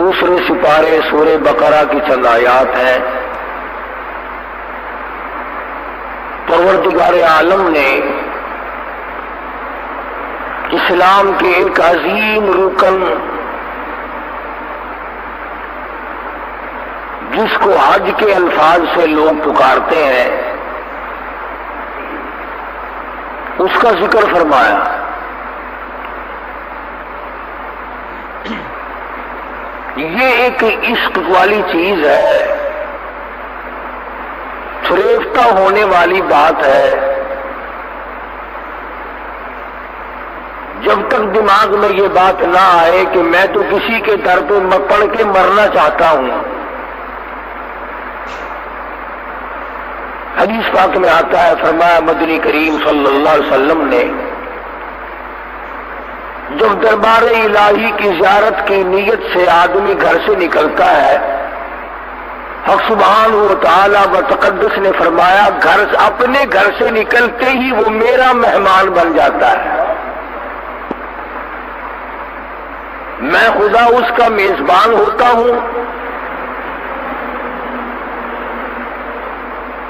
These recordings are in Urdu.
دوسرے سپارے سورہ بقرہ کی چند آیات ہیں۔ پروردگار عالم نے اسلام کے ایک عظیم رکن جس کو حج کے الفاظ سے لوگ پکارتے ہیں اس کا ذکر فرمایا۔ یہ ایک عشق والی چیز ہے، فریفتہ ہونے والی بات ہے۔ جب تک دماغ میں یہ بات نہ آئے کہ میں تو کسی کے در پہ پڑھ کے مرنا چاہتا ہوں۔ حدیث پاک میں آتا ہے، فرمایا مدنی کریم صلی اللہ علیہ وسلم نے جب دربار الہی کی زیارت کی نیت سے آدمی گھر سے نکلتا ہے، حق سبحانہ و تعالی و تقدس نے فرمایا اپنے گھر سے نکلتے ہی وہ میرا مہمان بن جاتا ہے، میں خدا اس کا میزبان ہوتا ہوں۔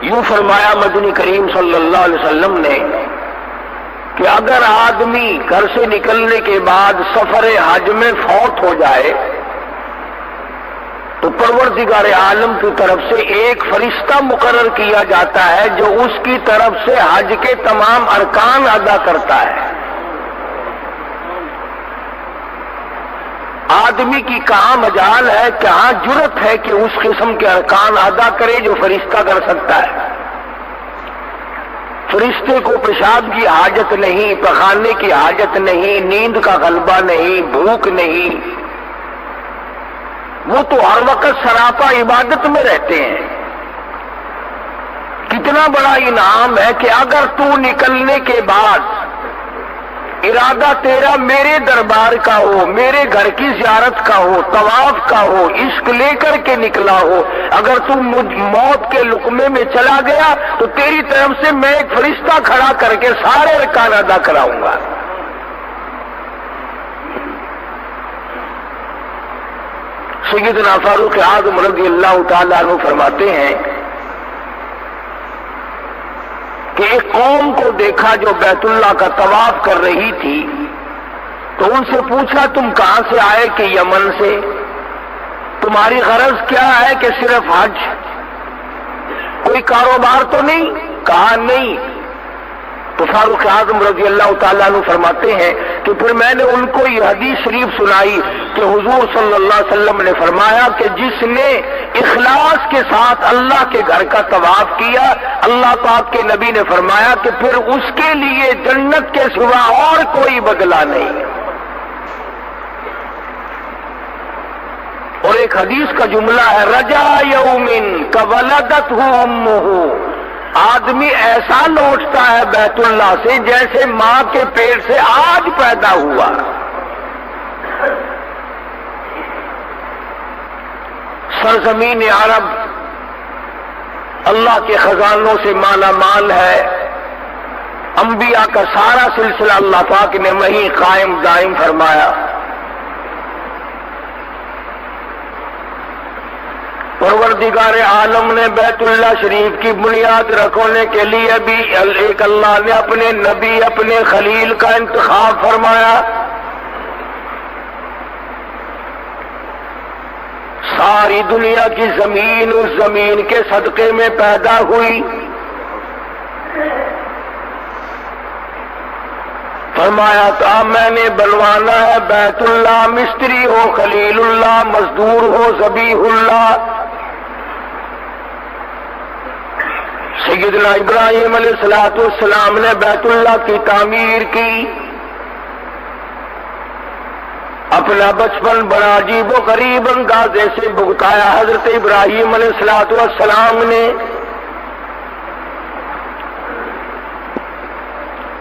یوں فرمایا مدنی کریم صلی اللہ علیہ وسلم نے کہ اگر آدمی گھر سے نکلنے کے بعد سفر حج میں فوت ہو جائے تو پروردگار عالم کی طرف سے ایک فرشتہ مقرر کیا جاتا ہے جو اس کی طرف سے حج کے تمام ارکان ادا کرتا ہے۔ آدمی کی کہاں مجال ہے، کہاں جرت ہے کہ اس قسم کے ارکان ادا کرے جو فرشتہ کر سکتا ہے۔ فرشتے کو پیشاب کی حاجت نہیں، پخانے کی حاجت نہیں، نیند کا غلبہ نہیں، بھوک نہیں، وہ تو ہر وقت سراپا عبادت میں رہتے ہیں۔ کتنا بڑا انعام ہے کہ اگر تو نکلنے کے بعد ارادہ تیرا میرے دربار کا ہو، میرے گھر کی زیارت کا ہو، طواف کا ہو، عشق لے کر کے نکلا ہو، اگر تو موت کے لقمے میں چلا گیا تو تیری طرف سے میں ایک فرشتہ کھڑا کر کے سارے ارکان ادا کراؤں گا۔ سیدنا فاروق اعظم رضی اللہ تعالیٰ عنہ فرماتے ہیں کہ ایک قوم کو دیکھا جو بیت اللہ کا طواف کر رہی تھی، تو ان سے پوچھا تم کہاں سے آئے؟ کہ یمن سے۔ تمہاری غرض کیا ہے؟ کہ صرف حج، کوئی کاروبار تو نہیں؟ کہا نہیں۔ تو فاروق اعظم رضی اللہ تعالیٰ عنہ فرماتے ہیں کہ پھر میں نے ان کو یہ حدیث شریف سنائی کہ حضور صلی اللہ علیہ وسلم نے فرمایا کہ جس نے اخلاص کے ساتھ اللہ کے گھر کا طواف کیا، اللہ پاک کے نبی نے فرمایا کہ پھر اس کے لیے جنت کے سوا اور کوئی بدلہ نہیں۔ اور ایک حدیث کا جملہ ہے، رجا یوم کولدتہ امہ، آدمی ایسا لوٹتا ہے بیت اللہ سے جیسے ماں کے پیٹ سے آج پیدا ہوا۔ سرزمین عرب اللہ کے خزانوں سے مالا مال ہے، انبیاء کا سارا سلسلہ اللہ پاک نے وہیں قائم دائم فرمایا۔ پروردگار عالم نے بیت اللہ شریف کی بنیاد رکھنے کے لیے بھی ایک اللہ نے اپنے نبی، اپنے خلیل کا انتخاب فرمایا۔ ساری دنیا کی زمین اس زمین کے صدقے میں پیدا ہوئی۔ فرمایا تھا میں نے بنوانا ہے بیت اللہ، مستری ہو خلیل اللہ، مزدور ہو ذبیح اللہ۔ سیدنا ابراہیم علیہ السلام نے بیت اللہ کی تعمیر کی، اپنا بچپن بڑا عجیب و غریب اندازے سے بھگتایا حضرت ابراہیم علیہ السلام نے۔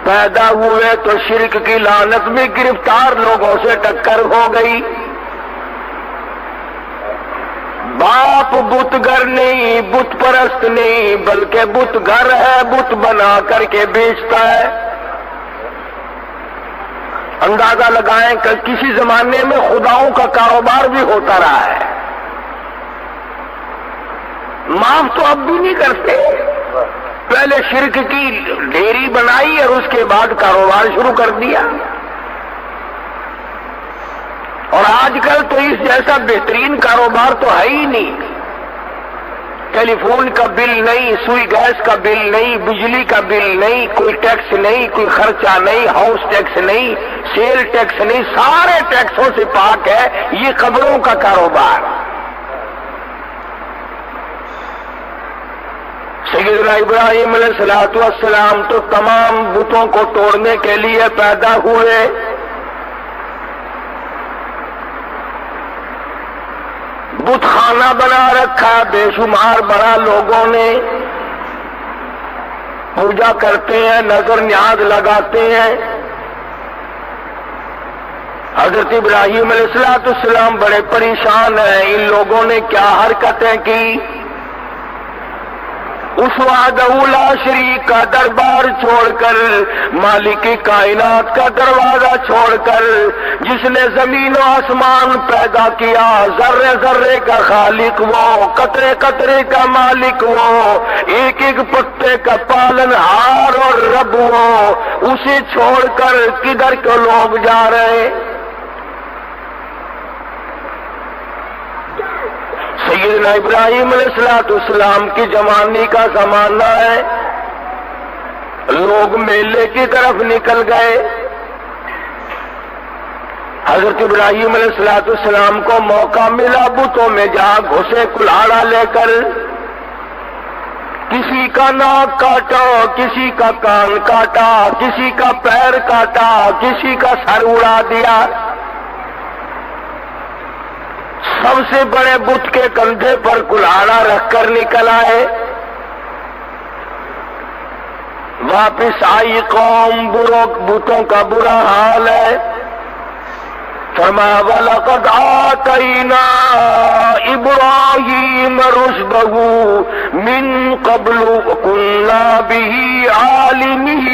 پیدا ہوئے تو شرک کی لعنت میں گرفتار لوگوں سے ٹکر ہو گئی۔ باپ بت گر نہیں، بت پرست نہیں، بلکہ بت گھر ہے، بت بنا کر کے بیچتا ہے۔ اندازہ لگائیں کہ کسی زمانے میں خداؤں کا کاروبار بھی ہوتا رہا ہے، معاف تو اب بھی نہیں کرتے، پہلے شرک کی ڈھیری بنائی اور اس کے بعد کاروبار شروع کر دیا۔ اور آج کل تو اس جیسا بہترین کاروبار تو ہے ہی نہیں، ٹیلی فون کا بل نہیں، سوئی گیس کا بل نہیں، بجلی کا بل نہیں، کوئی ٹیکس نہیں، کوئی خرچہ نہیں، ہاؤس ٹیکس نہیں، سیل ٹیکس نہیں، سارے ٹیکسوں سے پاک ہے یہ قبروں کا کاروبار۔ سیدنا ابراہیم علیہ السلام تو تمام بتوں کو توڑنے کے لیے پیدا ہوئے، بت خانہ بنا رکھا، بے شمار بڑا لوگوں نے پوجا کرتے ہیں، نظر نیاز لگاتے ہیں۔ حضرت ابراہیم علیہ السلام بڑے پریشان ہیں، ان لوگوں نے کیا حرکتیں کی۔ اس وحدہ لا شریک کا دربار چھوڑ کر، مالک کائنات کا دروازہ چھوڑ کر، جس نے زمین و آسمان پیدا کیا، ذرے ذرے کا خالق وہ، قطرے قطرے کا مالک وہ، ایک ایک پتے کا پالن ہار اور رب وہ، اسے چھوڑ کر کدھر کو لوگ جا رہے۔ سیدنا ابراہیم علیہ السلام کی جوانی کا زمانہ ہے، لوگ میلے کی طرف نکل گئے۔ حضرت ابراہیم علیہ السلام کو موقع ملا بتوں میں جا گھسے کلاڑا لے کر، کسی کا ناک کاٹا، کسی کا کان کاٹا، کسی کا پیر کاٹا، کسی کا سر اڑا دیا۔ سب سے بڑے بت کے کندھے پر کلاڑا رکھ کر نکل آئے۔ واپس آئی قوم، بتوں کا برا حال ہے۔ فرمایا وَلَقَدْ آتَيْنَا إِبْرَاهِيمَ رُشْدَهُ مِنْ قَبْلُ وَكُنَّا بِهِ عَالِمِينَ۔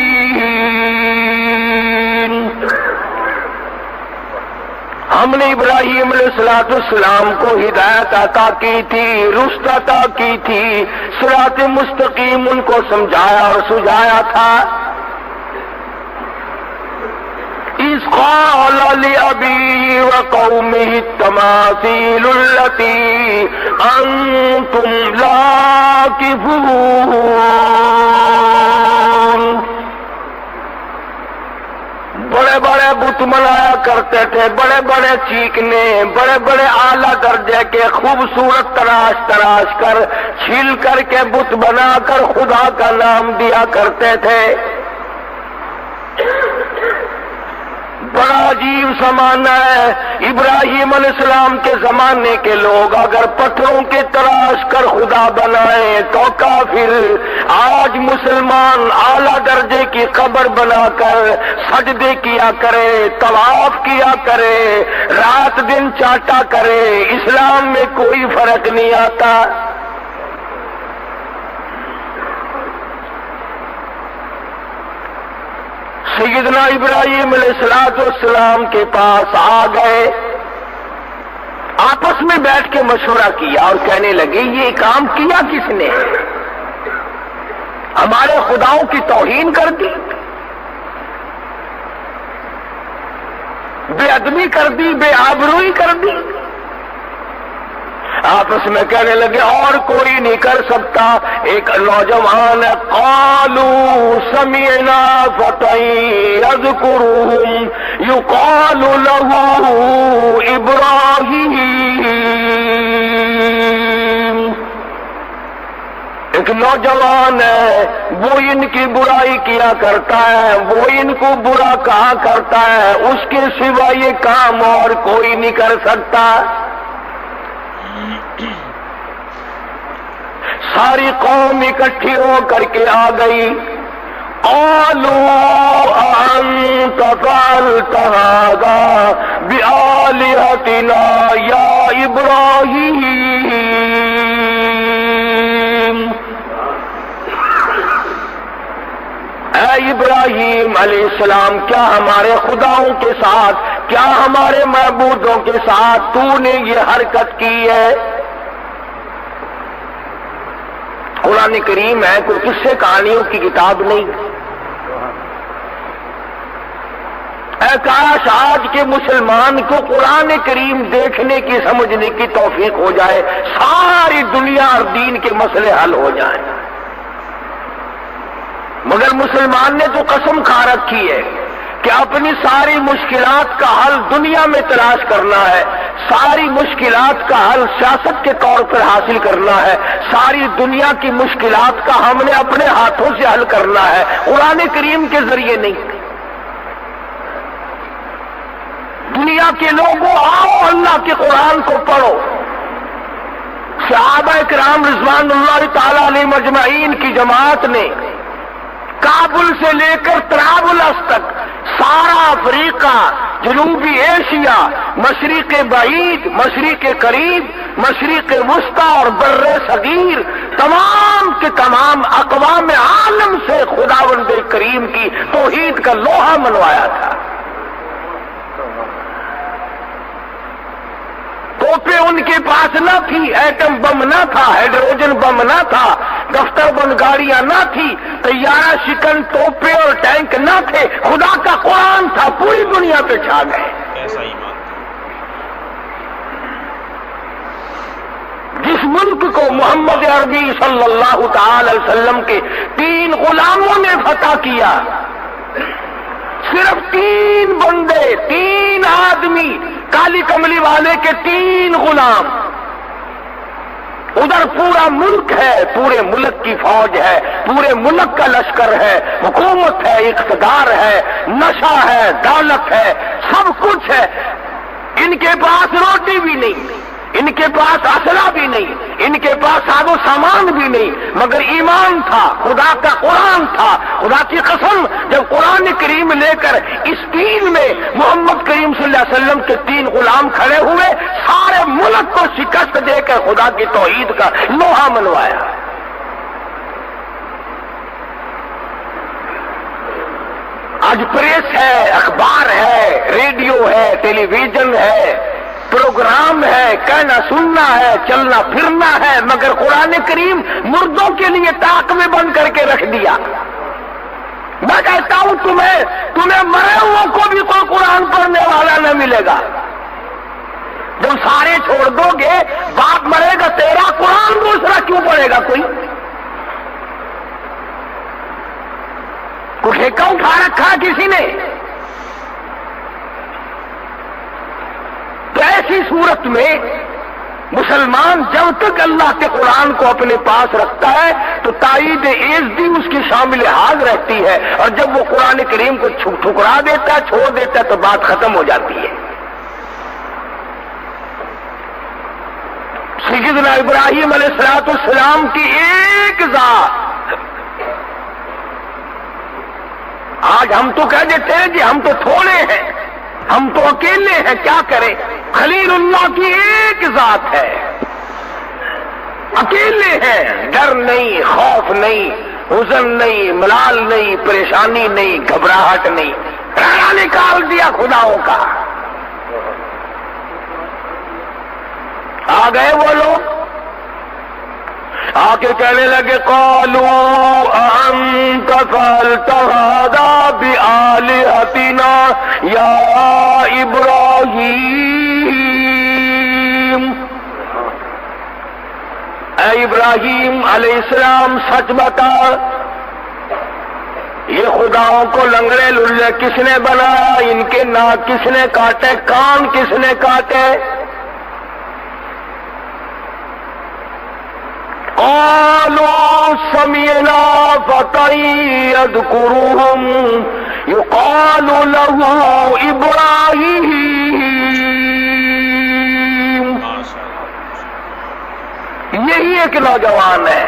ہم نے ابراہیم علیہ السلام کو ہدایت عطا کی تھی، رشد عطا کی تھی، صراط مستقیم ان کو سمجھایا اور سجایا تھا۔ اِذْ قَالَ لِأَبِيهِ وَقَوْمِهِ التَّمَاثِيلُ الَّتِي أَنْتُمْ عَاكِفُونَ۔ بڑے بڑے بت بنایا کرتے تھے، بڑے بڑے چیکنے، بڑے بڑے اعلیٰ درجے کے خوبصورت تراش کر چھیل کر کے بت بنا کر خدا کا نام دیا کرتے تھے۔ بڑا عجیب زمانہ ہے۔ ابراہیم علیہ السلام کے زمانے کے لوگ اگر پتھروں کے تراش کر خدا بنائیں تو کافر، آج مسلمان اعلیٰ درجے کی قبر بنا کر سجدے کیا کرے، طواف کیا کرے، رات دن چاٹا کرے، اسلام میں کوئی فرق نہیں آتا۔ سیدنا ابراہیم علیہ السلام کے پاس آ گئے، آپس میں بیٹھ کے مشورہ کیا اور کہنے لگے یہ کام کیا کس نے؟ ہمارے خداؤں کی توہین کر دی، بے ادبی کر دی، بے آبروئی کر دی۔ آپس میں کہنے لگے اور کوئی نہیں کر سکتا۔ ایک نوجوان قالوا سمعنا فتى يذكرهم يقال له ابراہیم۔ ایک نوجوان ہے، وہ ان کی برائی کیا کرتا ہے، وہ ان کو برا کہا کرتا ہے، اس کے سوا یہ کام اور کوئی نہیں کر سکتا۔ ساری قوم اکٹھی ہو کر کے آ گئی۔ قالوا انت فعلت هذا بآلهتنا یا ابراہیم۔ اے ابراہیم علیہ السلام، کیا ہمارے خداؤں کے ساتھ، کیا ہمارے معبودوں کے ساتھ تو نے یہ حرکت کی ہے؟ قرآن کریم ہے، کوئی قصے کہانیوں کی کتاب نہیں۔ اے کاش آج کے مسلمان کو قرآن کریم دیکھنے کی، سمجھنے کی توفیق ہو جائے، ساری دنیا اور دین کے مسئلے حل ہو جائیں۔ مگر مسلمان نے تو قسم کھا رکھی ہے کہ اپنی ساری مشکلات کا حل دنیا میں تلاش کرنا ہے، ساری مشکلات کا حل سیاست کے طور پر حاصل کرنا ہے، ساری دنیا کی مشکلات کا ہم نے اپنے ہاتھوں سے حل کرنا ہے، قرآن کریم کے ذریعے نہیں۔ دنیا کے لوگوں، آؤ اللہ کے قرآن کو پڑھو۔ صحابہ کرام رضوان اللہ تعالی علیہ مجمعین کی جماعت نے کابل سے لے کر طرابلس تک سارا افریقہ، جنوبی ایشیا، مشرق بعید، مشرق قریب، مشرق وسطی اور بر صغیر، تمام کے تمام اقوام عالم سے خداوند کریم کی توحید کا لوہا منوایا تھا۔ توپیں ان کے پاس نہ تھی، ایٹم بم نہ تھا، ہائیڈروجن بم نہ تھا، دفتر بند گاڑیاں نہ تھی، طیارہ شکن توپیں اور ٹینک نہ تھے، خدا کا قرآن تھا، پوری دنیا پہ چھا گئے۔ ایسا ایمان۔ جس ملک کو محمد عربی صلی اللہ تعالی علیہ وسلم کے 3 غلاموں نے فتح کیا، صرف 3 بندے، 3 آدمی، کالی کملی والے کے 3 غلام، ادھر پورا ملک ہے، پورے ملک کی فوج ہے، پورے ملک کا لشکر ہے، حکومت ہے، اقتدار ہے، نشہ ہے، دولت ہے، سب کچھ ہے، ان کے پاس روٹی بھی نہیں، ان کے پاس اسلحہ بھی نہیں، ان کے پاس ساز و سامان بھی نہیں، مگر ایمان تھا، خدا کا قرآن تھا۔ خدا کی قسم، جب قرآن کریم لے کر اس دین میں محمد کریم صلی اللہ علیہ وسلم کے 3 غلام کھڑے ہوئے، سارے ملک کو شکست دے کر خدا کی توحید کا لوہا منوایا۔ آج پریس ہے، اخبار ہے، ریڈیو ہے، ٹیلی ویژن ہے، پروگرام ہے، کہنا سننا ہے، چلنا پھرنا ہے، مگر قرآن کریم مردوں کے لیے طاق میں بند کر کے رکھ دیا۔ میں کہتا ہوں تمہیں مرے ہوئوں کو بھی کوئی قرآن پڑھنے والا نہ ملے گا۔ جب سارے چھوڑ دو گے، باپ مرے گا، تیرا قرآن دوسرا کیوں پڑھے گا کوئی؟ کوئی ٹھیکہ اٹھا رکھا کسی نے؟ تو ایسی صورت میں مسلمان جب تک اللہ کے قرآن کو اپنے پاس رکھتا ہے تو تائید عزت اس کی شامل حال رہتی ہے، اور جب وہ قرآن کریم کو ٹھکرا دیتا ہے، چھوڑ دیتا ہے، تو بات ختم ہو جاتی ہے۔ سیدنا ابراہیم علیہ السلام کی ایک ذات، آج ہم تو کہہ دیتے ہیں کہ ہم تو تھوڑے ہیں، ہم تو اکیلے ہیں، کیا کریں؟ خلیل اللہ کی ایک ذات ہے، اکیلے ہیں، ڈر نہیں، خوف نہیں، حزن نہیں، ملال نہیں، پریشانی نہیں، گھبراہٹ نہیں، رانا نکال دیا خداؤں کا۔ آ گئے وہ لوگ، آ کے کہنے لگے قالوا انت فعلت هذا بآلهتنا یا ابراہیم، اے ابراہیم علیہ السلام سچ بتا، یہ خداؤں کو لنگڑے للے کس نے بنایا؟ ان کے ناک کس نے کاٹے؟ کان کس نے کاٹے؟ قالوا سمعنا فتى يذكرهم يقال له ابراہیم، یہی ایک نوجوان ہے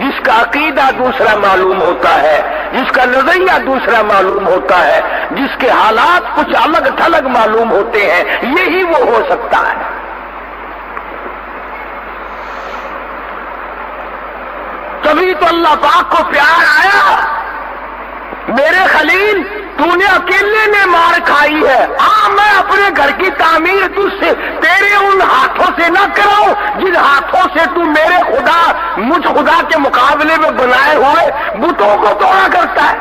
جس کا عقیدہ دوسرا معلوم ہوتا ہے، جس کا نظریہ دوسرا معلوم ہوتا ہے، جس کے حالات کچھ الگ تھلگ معلوم ہوتے ہیں، یہی وہ ہو سکتا ہے۔ تبھی تو اللہ پاک کو پیار آیا میرے خلیل تو نے اکیلے نے مار کھائی ہے، میں اپنے گھر کی تعمیر تجھ سے تیرے ان ہاتھوں سے نہ کراؤں جن ہاتھوں سے تو میرے خدا مجھ خدا کے مقابلے میں بنائے ہوئے بتوں کو توڑا کرتا ہے،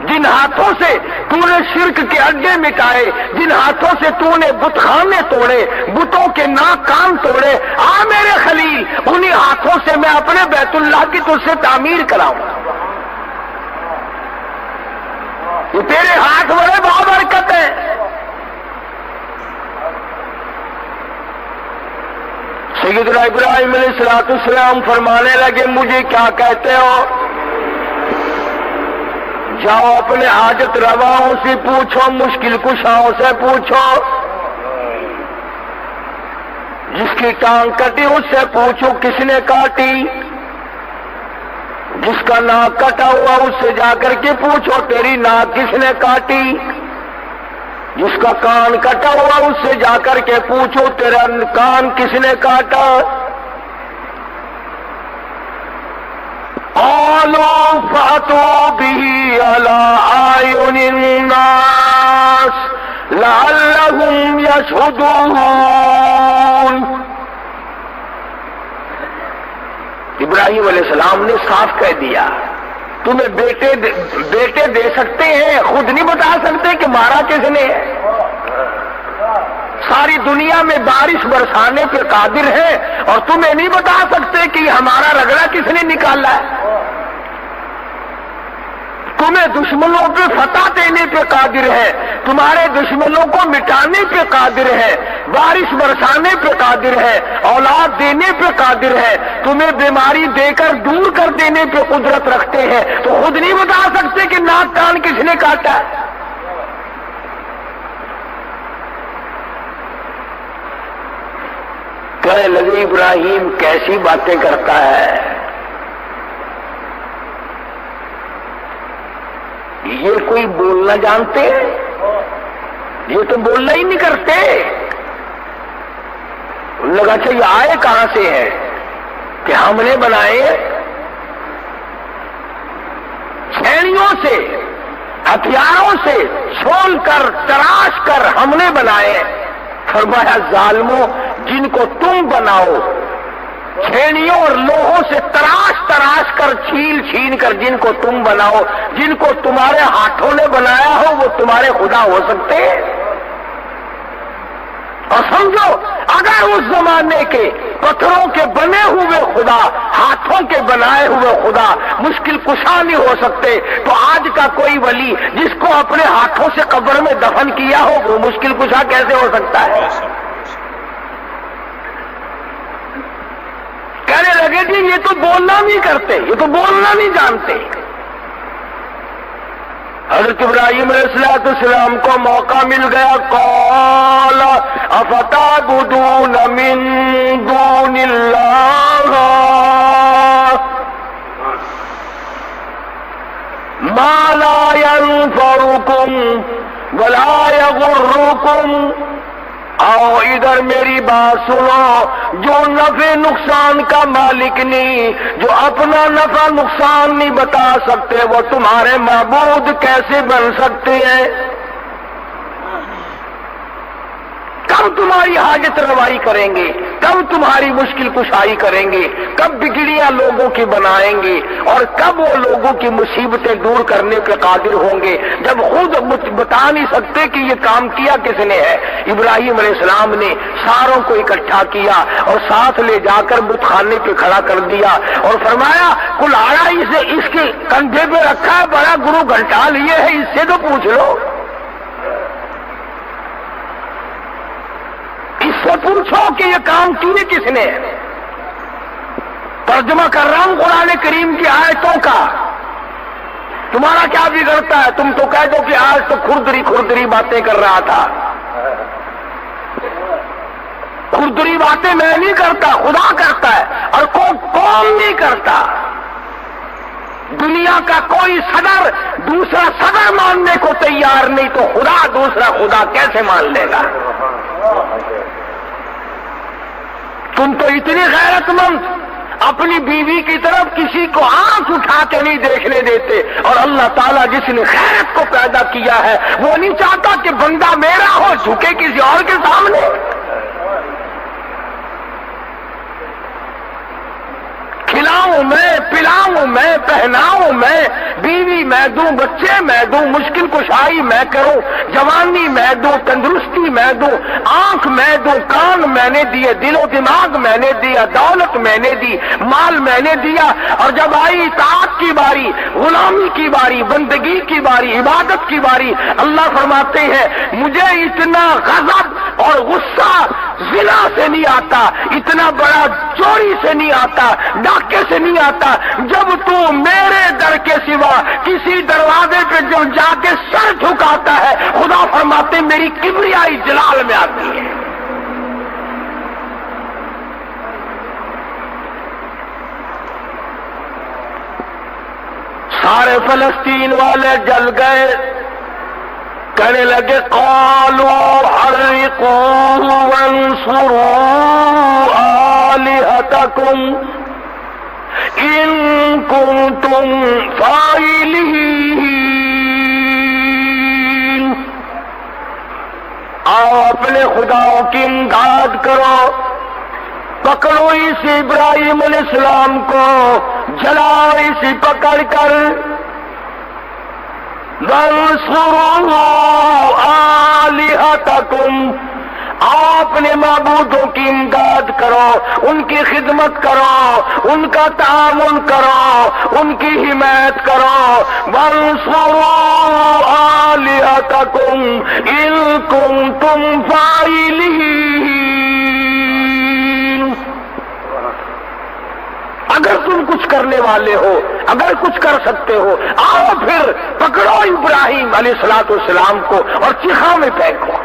جن ہاتھوں سے تو نے شرک کے اڈے مٹائے، جن ہاتھوں سے تو نے بت خانے توڑے، بتوں کے ناک کان توڑے، میرے خلیل انہی ہاتھوں سے میں اپنے بیت اللہ کی تجھ سے تعمیر کراؤں۔ یہ تیرے ہاتھ بڑے بابرکت ہیں۔ سیدنا ابراہیم علیہ السلام فرمانے لگے مجھے کیا کہتے ہو؟ جاؤ اپنے حاجت رواؤں سے پوچھو، مشکل کشاؤں سے پوچھو، جس کی ٹانگ کٹی اس سے پوچھو کس نے کاٹی، جس کا ناک کٹا ہوا اس سے جا کر کے پوچھو تیری ناک کس نے کاٹی، جس کا کان کٹا ہوا اس سے جا کر کے پوچھو تیرا کان کس نے کاٹا۔ قالوا فأتوا به على أعين الناس لعلهم يشهدون۔ ابراہیم علیہ السلام نے صاف کہہ دیا تمہیں بیٹے دے سکتے ہیں، خود نہیں بتا سکتے کہ مارا کس نے ہے۔ ساری دنیا میں بارش برسانے پہ قادر ہے اور تمہیں نہیں بتا سکتے کہ ہمارا رگڑا کس نے نکالا ہے۔ تمہیں دشمنوں پہ فتح دینے پہ قادر ہے، تمہارے دشمنوں کو مٹانے پہ قادر ہے، بارش برسانے پہ قادر ہے، اولاد دینے پہ قادر ہے، تمہیں بیماری دے کر دور کر دینے پہ قدرت رکھتے ہیں، تو خود نہیں بتا سکتے کہ ناک کان کس نے کاٹا ہے۔ کہنے لگے ابراہیم کیسی باتیں کرتا ہے، یہ کوئی بولنا جانتے ہیں؟ یہ تو بولنا ہی نہیں کرتے۔ ان لوگ اچھا یہ آئے کہاں سے ہے کہ ہم نے بنائے؟ چھیڑیوں سے، ہتھیاروں سے چھول کر تراش کر ہم نے بنائے۔ فرمایا ظالموں جن کو تم بناؤ، چھینیوں اور لوہوں سے تراش کر چھین کر جن کو تم بناؤ، جن کو تمہارے ہاتھوں نے بنایا ہو وہ تمہارے خدا ہو سکتے ہیں؟ اور سمجھو اگر اس زمانے کے پتھروں کے بنے ہوئے خدا، ہاتھوں کے بنائے ہوئے خدا مشکل کشا نہیں ہو سکتے، تو آج کا کوئی ولی جس کو اپنے ہاتھوں سے قبر میں دفن کیا ہو وہ مشکل کشا کیسے ہو سکتا ہے؟ کہنے لگے جی یہ تو بولنا نہیں کرتے، یہ تو بولنا نہیں جانتے۔ حضرت ابراہیم علیہ السلام کو موقع مل گیا، قال افتعبدون من دون اللہ ما لا ينفعكم ولا يضركم۔ آؤ ادھر میری بات سنو، جو نفع نقصان کا مالک نہیں، جو اپنا نفع نقصان نہیں بتا سکتے، وہ تمہارے معبود کیسے بن سکتے ہیں؟ کب تمہاری حاجت روائی کریں گے، کب تمہاری مشکل کشائی کریں گے، کب بگڑیاں لوگوں کی بنائیں گے، اور کب وہ لوگوں کی مصیبتیں دور کرنے پہ قادر ہوں گے جب خود بتا نہیں سکتے کہ یہ کام کیا کس نے ہے۔ ابراہیم علیہ السلام نے ساروں کو اکٹھا کیا اور ساتھ لے جا کر بت خانے پہ کھڑا کر دیا اور فرمایا کلاڑا اسے اس کے کندھے پہ رکھا ہے، بڑا گرو گھنٹال یہ ہے، اس سے تو پوچھ لو، اس سے پوچھو کہ یہ کام کیے کس نے۔ ترجمہ کر رہا ہوں قرآن کریم کی آیتوں کا، تمہارا کیا بگڑتا ہے؟ تم تو کہہ دو کہ آج تو کھردری باتیں کر رہا تھا۔ کھردری باتیں میں نہیں کرتا، خدا کرتا ہے، اور کون نہیں کرتا۔ دنیا کا کوئی صدر دوسرا صدر ماننے کو تیار نہیں تو خدا دوسرا خدا کیسے مان لے گا؟ تم تو اتنی غیرت مند اپنی بیوی کی طرف کسی کو آنکھ اٹھا کے نہیں دیکھنے دیتے. اور اللہ تعالیٰ جس نے خیرت کو پیدا کیا ہے وہ نہیں چاہتا کہ بندہ میرا ہو جھکے کسی اور کے سامنے. کھلاؤں میں، پلاؤں میں، پہناؤں میں، بیوی میں دوں، بچے میں دوں، مشکل کشائی میں کروں، جوانی میں دوں، تندرستی میں دوں، آنکھ میں دوں، کان میں نے دیے، دل و دماغ میں نے دیا، دولت میں نے دی، مال میں نے دیا. اور جب آئی اطاعت کی باری، غلامی کی باری، بندگی کی باری، عبادت کی باری، اللہ فرماتے ہیں مجھے اتنا غضب اور غصہ زنا سے نہیں آتا، اتنا بڑا چوری سے نہیں آتا، ڈاکے سے نہیں آتا، جب تو میرے در کے سوا کسی دروازے پہ جو جا کے سر جھکاتا ہے خدا فرماتے میری کبریائی جلال میں آتی ہے. سارے فلسطین والے جل گئے، کہنے لگے قالوا حرقوا وانصروا آلہتکم ان کنتم فاعلین. آؤ اپنے خداؤں کی امداد کرو، پکڑو اس ابراہیم علیہ السلام کو، جلاؤ اسی پکڑ کر. وانصروا آلہتکم، اپنے معبودوں کی امداد کرو، ان کی خدمت کرو، ان کا تعاون کرو، ان کی حمایت کرو. وانصروا آلہتکم ان کنتم فاعلین. اگر تم کچھ کرنے والے ہو، اگر کچھ کر سکتے ہو، آؤ پھر پکڑو ابراہیم علیہ السلام کو اور چیخا میں پھینکو.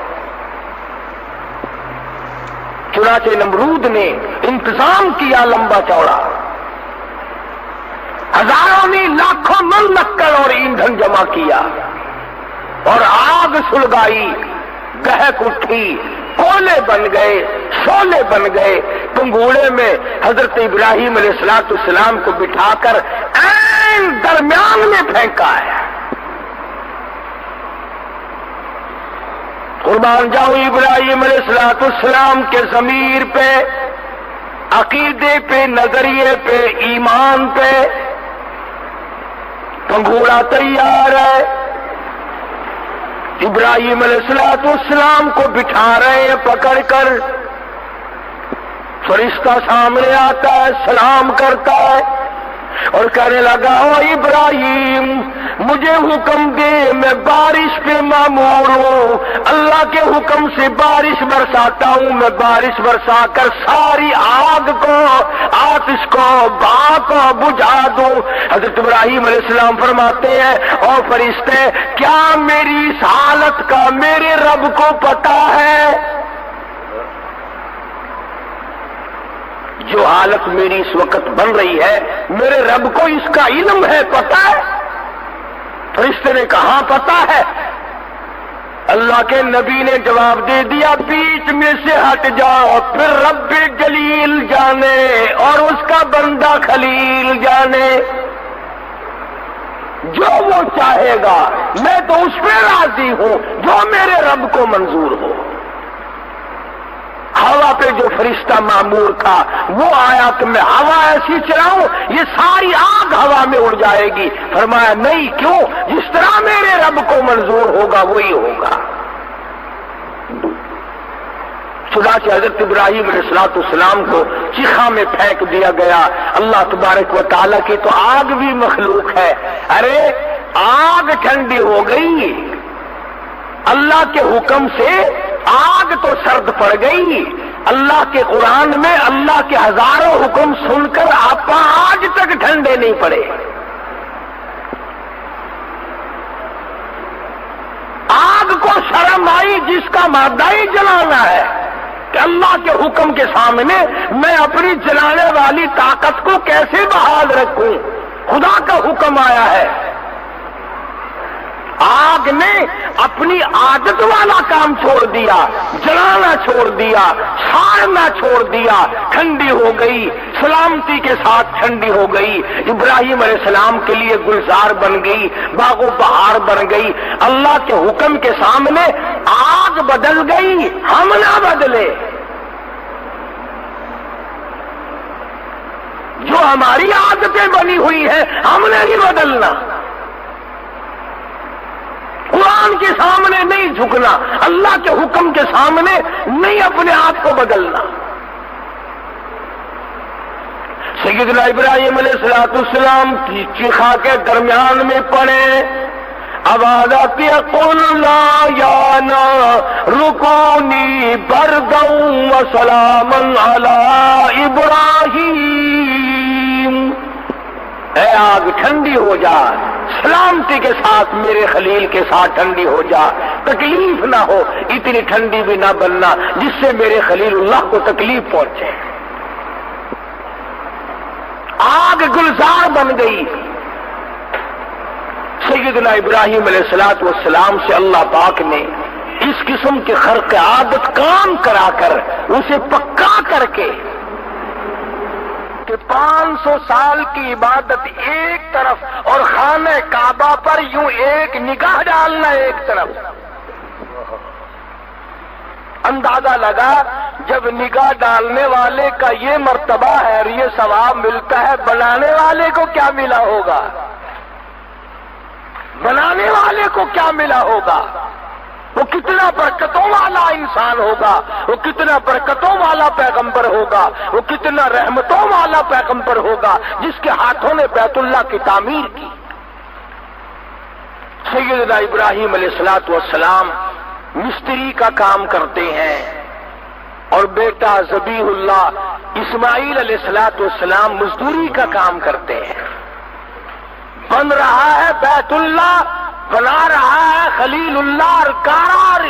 چنانچہ نمرود نے انتظام کیا لمبا چوڑا، ہزاروں نے لاکھوں من لکڑ اور ایندھن جمع کیا اور آگ سلگائی، دہک اٹھی، کولے بن گئے، شولے بن گئے. پنگوڑے میں حضرت ابراہیم علیہ السلام کو بٹھا کر عین درمیان میں پھینکا ہے. قربان جاؤں ابراہیم علیہ السلام کے ضمیر پہ، عقیدے پہ، نظریے پہ، ایمان پہ. پنگوڑا تیار ہے، ابراہیم علیہ السلام کو بٹھا رہے ہیں پکڑ کر. فرشتہ سامنے آتا ہے، سلام کرتا ہے اور کہنے لگا او ابراہیم مجھے حکم دے، میں بارش پہ مامور ہوں، اللہ کے حکم سے بارش برساتا ہوں. میں بارش برسا کر ساری آگ کو، آتش کو، باغ کو بجھا دوں. حضرت ابراہیم علیہ السلام فرماتے ہیں او فرشتے کیا میری اس حالت کا میرے رب کو پتا ہے؟ جو حالت میری اس وقت بن رہی ہے میرے رب کو اس کا علم ہے، پتا ہے؟ فرشتے نے کہا پتا ہے. اللہ کے نبی نے جواب دے دیا بیچ میں سے ہٹ جاؤ، پھر رب جلیل جانے اور اس کا بندہ خلیل جانے، جو وہ چاہے گا میں تو اس پہ راضی ہوں جو میرے رب کو منظور ہو. ہوا پہ جو فرشتہ معمور تھا وہ آیا کہ میں ہوا ایسی چلاؤں یہ ساری آگ ہوا میں اڑ جائے گی. فرمایا نہیں، کیوں؟ جس طرح میرے رب کو منظور ہوگا وہی ہوگا. چنانچہ حضرت ابراہیم علیہ السلام کو چیخا میں پھینک دیا گیا. اللہ تبارک و تعالیٰ کی تو آگ بھی مخلوق ہے. ارے آگ ٹھنڈی ہو گئی، اللہ کے حکم سے آگ تو سرد پڑ گئی. اللہ کے قرآن میں اللہ کے ہزاروں حکم سن کر آپ آج تک ٹھنڈے نہیں پڑے. آگ کو شرم آئی جس کا مادہ ہی جلانا ہے کہ اللہ کے حکم کے سامنے میں اپنی جلانے والی طاقت کو کیسے بحال رکھوں؟ خدا کا حکم آیا ہے. آگ نے اپنی عادت والا کام چھوڑ دیا، جلانا چھوڑ دیا، ساڑنا چھوڑ دیا، ٹھنڈی ہو گئی، سلامتی کے ساتھ ٹھنڈی ہو گئی، ابراہیم علیہ السلام کے لیے گلزار بن گئی، باغ و بہار بن گئی۔ اللہ کے حکم کے سامنے آگ بدل گئی، ہم نہ بدلے۔ جو ہماری عادتیں بنی ہوئی ہیں ہم نے نہیں بدلنا، قرآن کے سامنے نہیں جھکنا، اللہ کے حکم کے سامنے نہیں اپنے آپ کو بدلنا۔ سیدنا ابراہیم علیہ السلام کی چیخا کے درمیان میں پڑے، آواز آتی ہے قل لا یا رکونی بردا وسلاما علی ابراہیم، اے آگ ٹھنڈی ہو جا، سلامتی کے ساتھ میرے خلیل کے ساتھ ٹھنڈی ہو جا، تکلیف نہ ہو، اتنی ٹھنڈی بھی نہ بننا جس سے میرے خلیل اللہ کو تکلیف پہنچے۔ آگ گلزار بن گئی۔ سیدنا ابراہیم علیہ السلام سے اللہ پاک نے اس قسم کے خرق عادت کام کرا کر اسے پکا کر کے کہ 500 سال کی عبادت ایک طرف اور خانہ کعبہ پر یوں ایک نگاہ ڈالنا ایک طرف۔ اندازہ لگا جب نگاہ ڈالنے والے کا یہ مرتبہ ہے اور یہ ثواب ملتا ہے، بنانے والے کو کیا ملا ہوگا، بنانے والے کو کیا ملا ہوگا، وہ کتنا برکتوں والا انسان ہوگا، وہ کتنا برکتوں والا پیغمبر ہوگا، وہ کتنا رحمتوں والا پیغمبر ہوگا جس کے ہاتھوں نے بیت اللہ کی تعمیر کی۔ سیدنا ابراہیم علیہ السلام مستری کا کام کرتے ہیں اور بیٹا ذبیح اللہ اسماعیل علیہ السلام مزدوری کا کام کرتے ہیں۔ بن رہا ہے بیت اللہ، بنا رہا ہے خلیل اللہ، اور کارار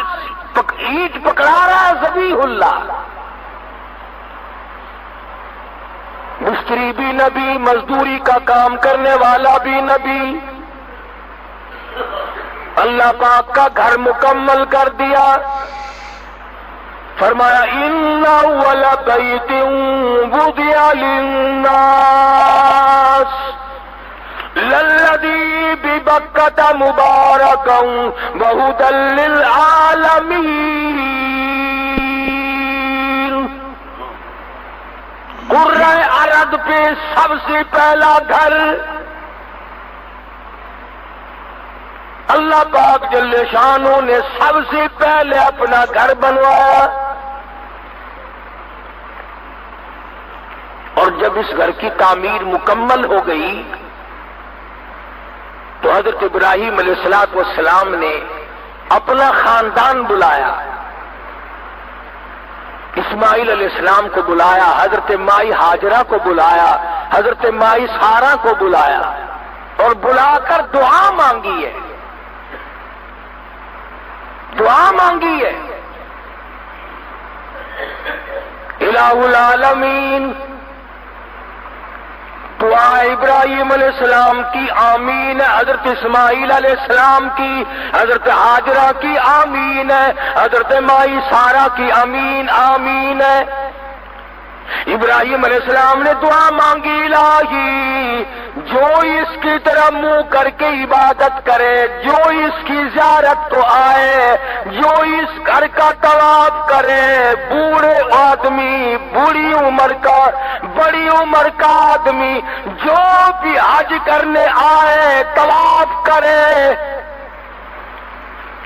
اینٹ پکڑا رہا ہے ذبیح اللہ۔ مستری بھی نبی، مزدوری کا کام کرنے والا بھی نبی۔ اللہ پاک کا گھر مکمل کر دیا، فرمایا ان اول بیت وضع للناس للذی ببکۃ مبارکا وہدی للعالمین۔ قرۂ ارض پہ سب سے پہلا گھر اللہ پاک جل شانہ نے سب سے پہلے اپنا گھر بنوایا، اور جب اس گھر کی تعمیر مکمل ہو گئی تو حضرت ابراہیم علیہ السلام نے اپنا خاندان بلایا، اسماعیل علیہ السلام کو بلایا، حضرت مائی ہاجرہ کو بلایا، حضرت مائی سارہ کو بلایا، اور بلا کر دعا مانگی ہے، دعا مانگی ہے۔ الہ العالمین، دعا ابراہیم علیہ السلام کی آمین ہے، حضرت اسماعیل علیہ السلام کی، حضرت ہاجرہ کی آمین ہے، حضرت مائی سارہ کی آمین آمین ہے۔ ابراہیم علیہ السلام نے دعا مانگی، الہی جو اس کی طرف منہ کر کے عبادت کرے، جو اس کی زیارت کو آئے، جو اس گھر کا طواف کرے، بوڑھے آدمی، بوڑھی عمر کا، بڑی عمر کا آدمی، جو بھی حج کرنے آئے، طواف کرے،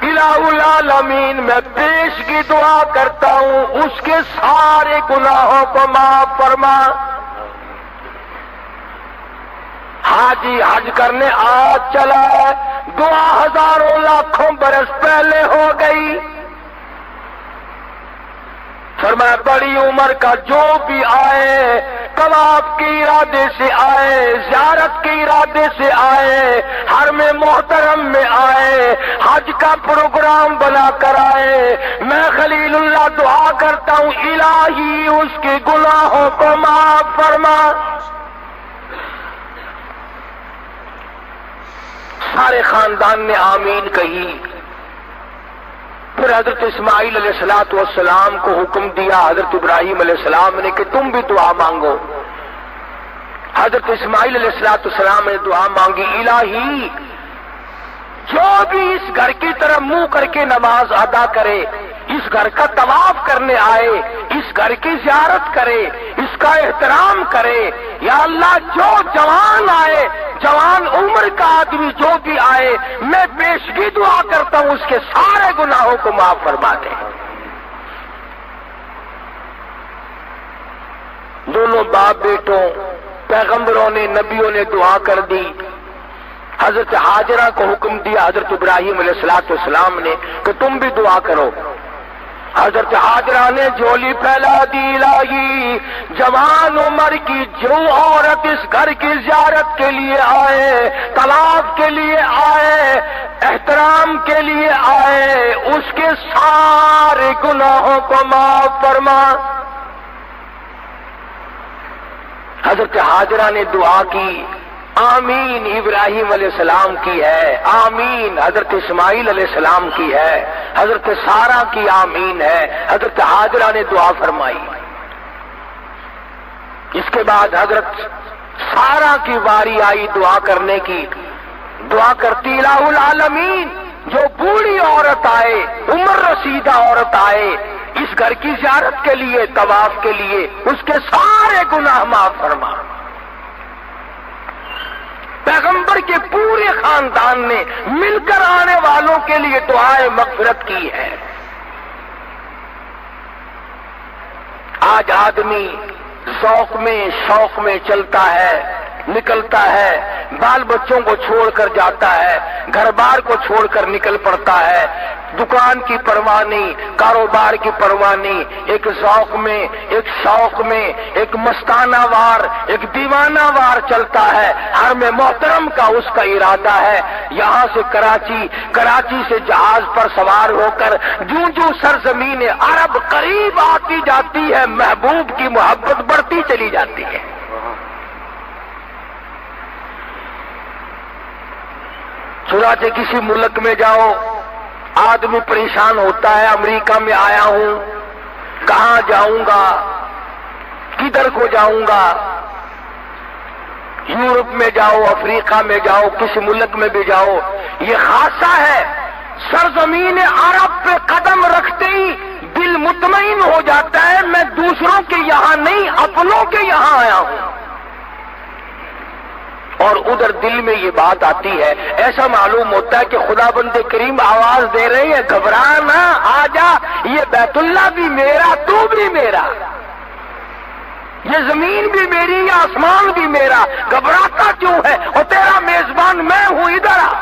الہ العالمین میں پیش کی دعا کرتا ہوں اس کے سارے گناہوں کو معاف فرما۔ حاجی حج کرنے آج چلا ہے، دعا ہزاروں لاکھوں برس پہلے ہو گئی، فرمایا بڑی عمر کا جو بھی آئے، طواف کے ارادے سے آئے، زیارت کے ارادے سے آئے، حرم محترم میں آئے، حج کا پروگرام بنا کر آئے، میں خلیل اللہ دعا کرتا ہوں الہی اس کے گناہوں کو معاف فرما۔ سارے خاندان نے آمین کہی۔ پھر حضرت اسماعیل علیہ السلام کو حکم دیا حضرت ابراہیم علیہ السلام نے کہ تم بھی دعا مانگو۔ حضرت اسماعیل علیہ السلام نے دعا مانگی، الہی جو بھی اس گھر کی طرف منہ کر کے نماز ادا کرے، اس گھر کا طواف کرنے آئے، اس گھر کی زیارت کرے، اس کا احترام کرے، یا اللہ جو جوان آئے، جوان عمر کا آدمی جو بھی آئے، میں پیشگی دعا کرتا ہوں اس کے سارے گناہوں کو معاف فرما دے۔ دونوں باپ بیٹوں پیغمبروں نے، نبیوں نے دعا کر دی۔ حضرت ہاجرہ کو حکم دیا حضرت ابراہیم علیہ السلام نے کہ تم بھی دعا کرو۔ حضرت ہاجرہ نے جھولی پھیلا دی، الہی جوان عمر کی جو عورت اس گھر کی زیارت کے لیے آئے، طواف کے لیے آئے، احترام کے لیے آئے، اس کے سارے گناہوں کو معاف فرما۔ حضرت ہاجرہ نے دعا کی، آمین ابراہیم علیہ السلام کی ہے، آمین حضرت اسماعیل علیہ السلام کی ہے، حضرت سارہ کی آمین ہے، حضرت ہاجرہ نے دعا فرمائی۔ اس کے بعد حضرت سارہ کی باری آئی دعا کرنے کی۔ دعا کرتی، الہ العالمین جو بوڑھی عورت آئے، عمر رسیدہ عورت آئے اس گھر کی زیارت کے لیے، طواف کے لیے، اس کے سارے گناہ معاف فرما۔ پیغمبر کے پورے خاندان نے مل کر آنے والوں کے لیے دعائے مغفرت کی ہے۔ آج آدمی ذوق میں شوق میں چلتا ہے، نکلتا ہے، بال بچوں کو چھوڑ کر جاتا ہے، گھر بار کو چھوڑ کر نکل پڑتا ہے، دکان کی پرواہ نہیں، کاروبار کی پرواہ نہیں، ایک ذوق میں، ایک شوق میں، ایک مستانہ وار، ایک دیوانہ وار چلتا ہے۔ حرم محترم کا اس کا ارادہ ہے یہاں سے کراچی سے جہاز پر سوار ہو کر جوں جوں سرزمین عرب قریب آتی جاتی ہے، محبوب کی محبت بڑھتی چلی جاتی ہے۔ چنانچہ کسی ملک میں جاؤ، آدمی پریشان ہوتا ہے، امریکہ میں آیا ہوں، کہاں جاؤں گا، کدھر کو جاؤں گا۔ یورپ میں جاؤ، افریقہ میں جاؤ، کسی ملک میں بھی جاؤ، یہ خاصہ ہے، سرزمین عرب پہ قدم رکھتے ہی دل مطمئن ہو جاتا ہے، میں دوسروں کے یہاں نہیں، اپنوں کے یہاں آیا ہوں۔ اور ادھر دل میں یہ بات آتی ہے، ایسا معلوم ہوتا ہے کہ خدا بند کریم آواز دے رہے ہیں، گھبرا نہ، آ جا، یہ بیت اللہ بھی میرا، تو بھی میرا، یہ زمین بھی میری، یہ آسمان بھی میرا، گھبراتا کیوں ہے، اور تیرا میزبان میں ہوں، ادھر آ۔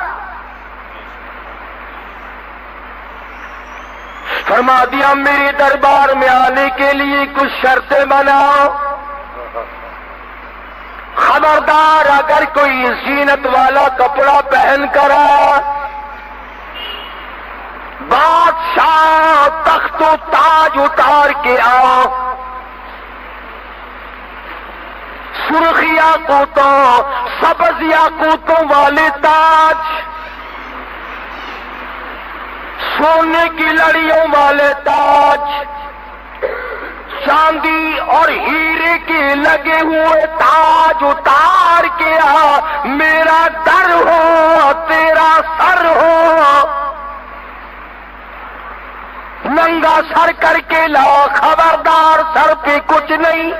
فرما دیا میرے دربار میں آنے کے لیے کچھ شرطیں بناؤ، خبردار اگر کوئی زینت والا کپڑا پہن کر بادشاہ تخت و تاج اتار کے آؤ، سرخ یاقوتوں سبز یاقوتوں والے تاج، سونے کی لڑیوں والے تاج، چاندی اور ہیرے کے لگے ہوئے تاج اتار کے آ، میرا در ہو تیرا سر ہو، ننگا سر کر کے لاؤ، خبردار سر پہ کچھ نہیں،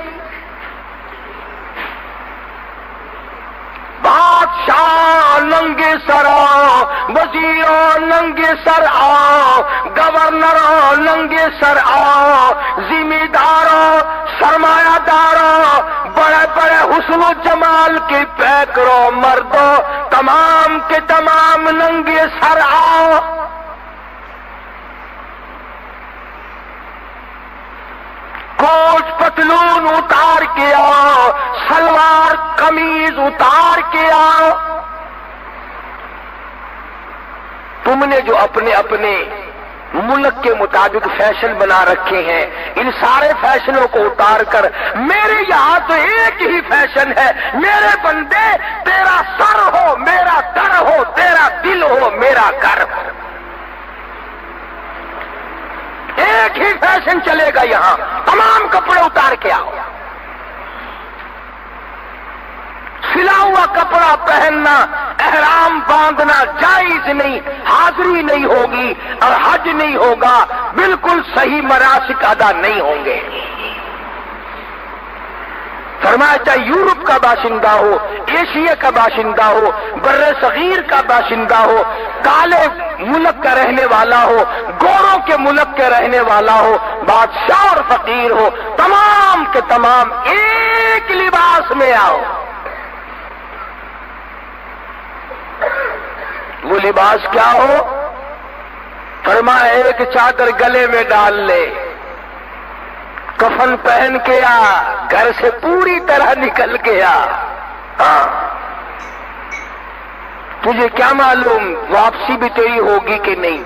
بادشاہ ننگے سر آؤ، وزیروں ننگے سر آؤ، گورنروں ننگے سر آؤ، ذمہ داروں سرمایہ داروں، بڑے بڑے حسن و جمال کے پیکروں مردوں، تمام کے تمام ننگے سر آؤ۔ کوٹ پتلون اتار کے آؤ، سلوار قمیض اتار کے آؤ۔ تم نے جو اپنے اپنے ملک کے مطابق فیشن بنا رکھے ہیں. ان سارے فیشنوں کو اتار کر میرے یہاں تو ایک ہی فیشن ہے. میرے بندے تیرا سر ہو میرا در ہو، تیرا دل ہو میرا گھر ہو. ایک ہی فیشن چلے گا یہاں. تمام کپڑے اتار کے آؤ. سلا ہوا کپڑا پہننا، احرام باندھنا جائز نہیں، حاضری نہیں ہوگی اور حج نہیں ہوگا، بالکل صحیح مناسک ادا نہیں ہوں گے. فرمایا چاہے یورپ کا باشندہ ہو، ایشیا کا باشندہ ہو، بر صغیر کا باشندہ ہو، کالے ملک کا رہنے والا ہو، گوروں کے ملک کے رہنے والا ہو، بادشاہ اور فقیر ہو، تمام کے تمام ایک لباس میں آؤ. وہ لباس کیا ہو؟ فرمایا ایک چادر گلے میں ڈال لے، کفن پہن کے آ، گھر سے پوری طرح نکل کے آ. ہاں تجھے کیا معلوم واپسی بھی تیری ہوگی کہ نہیں.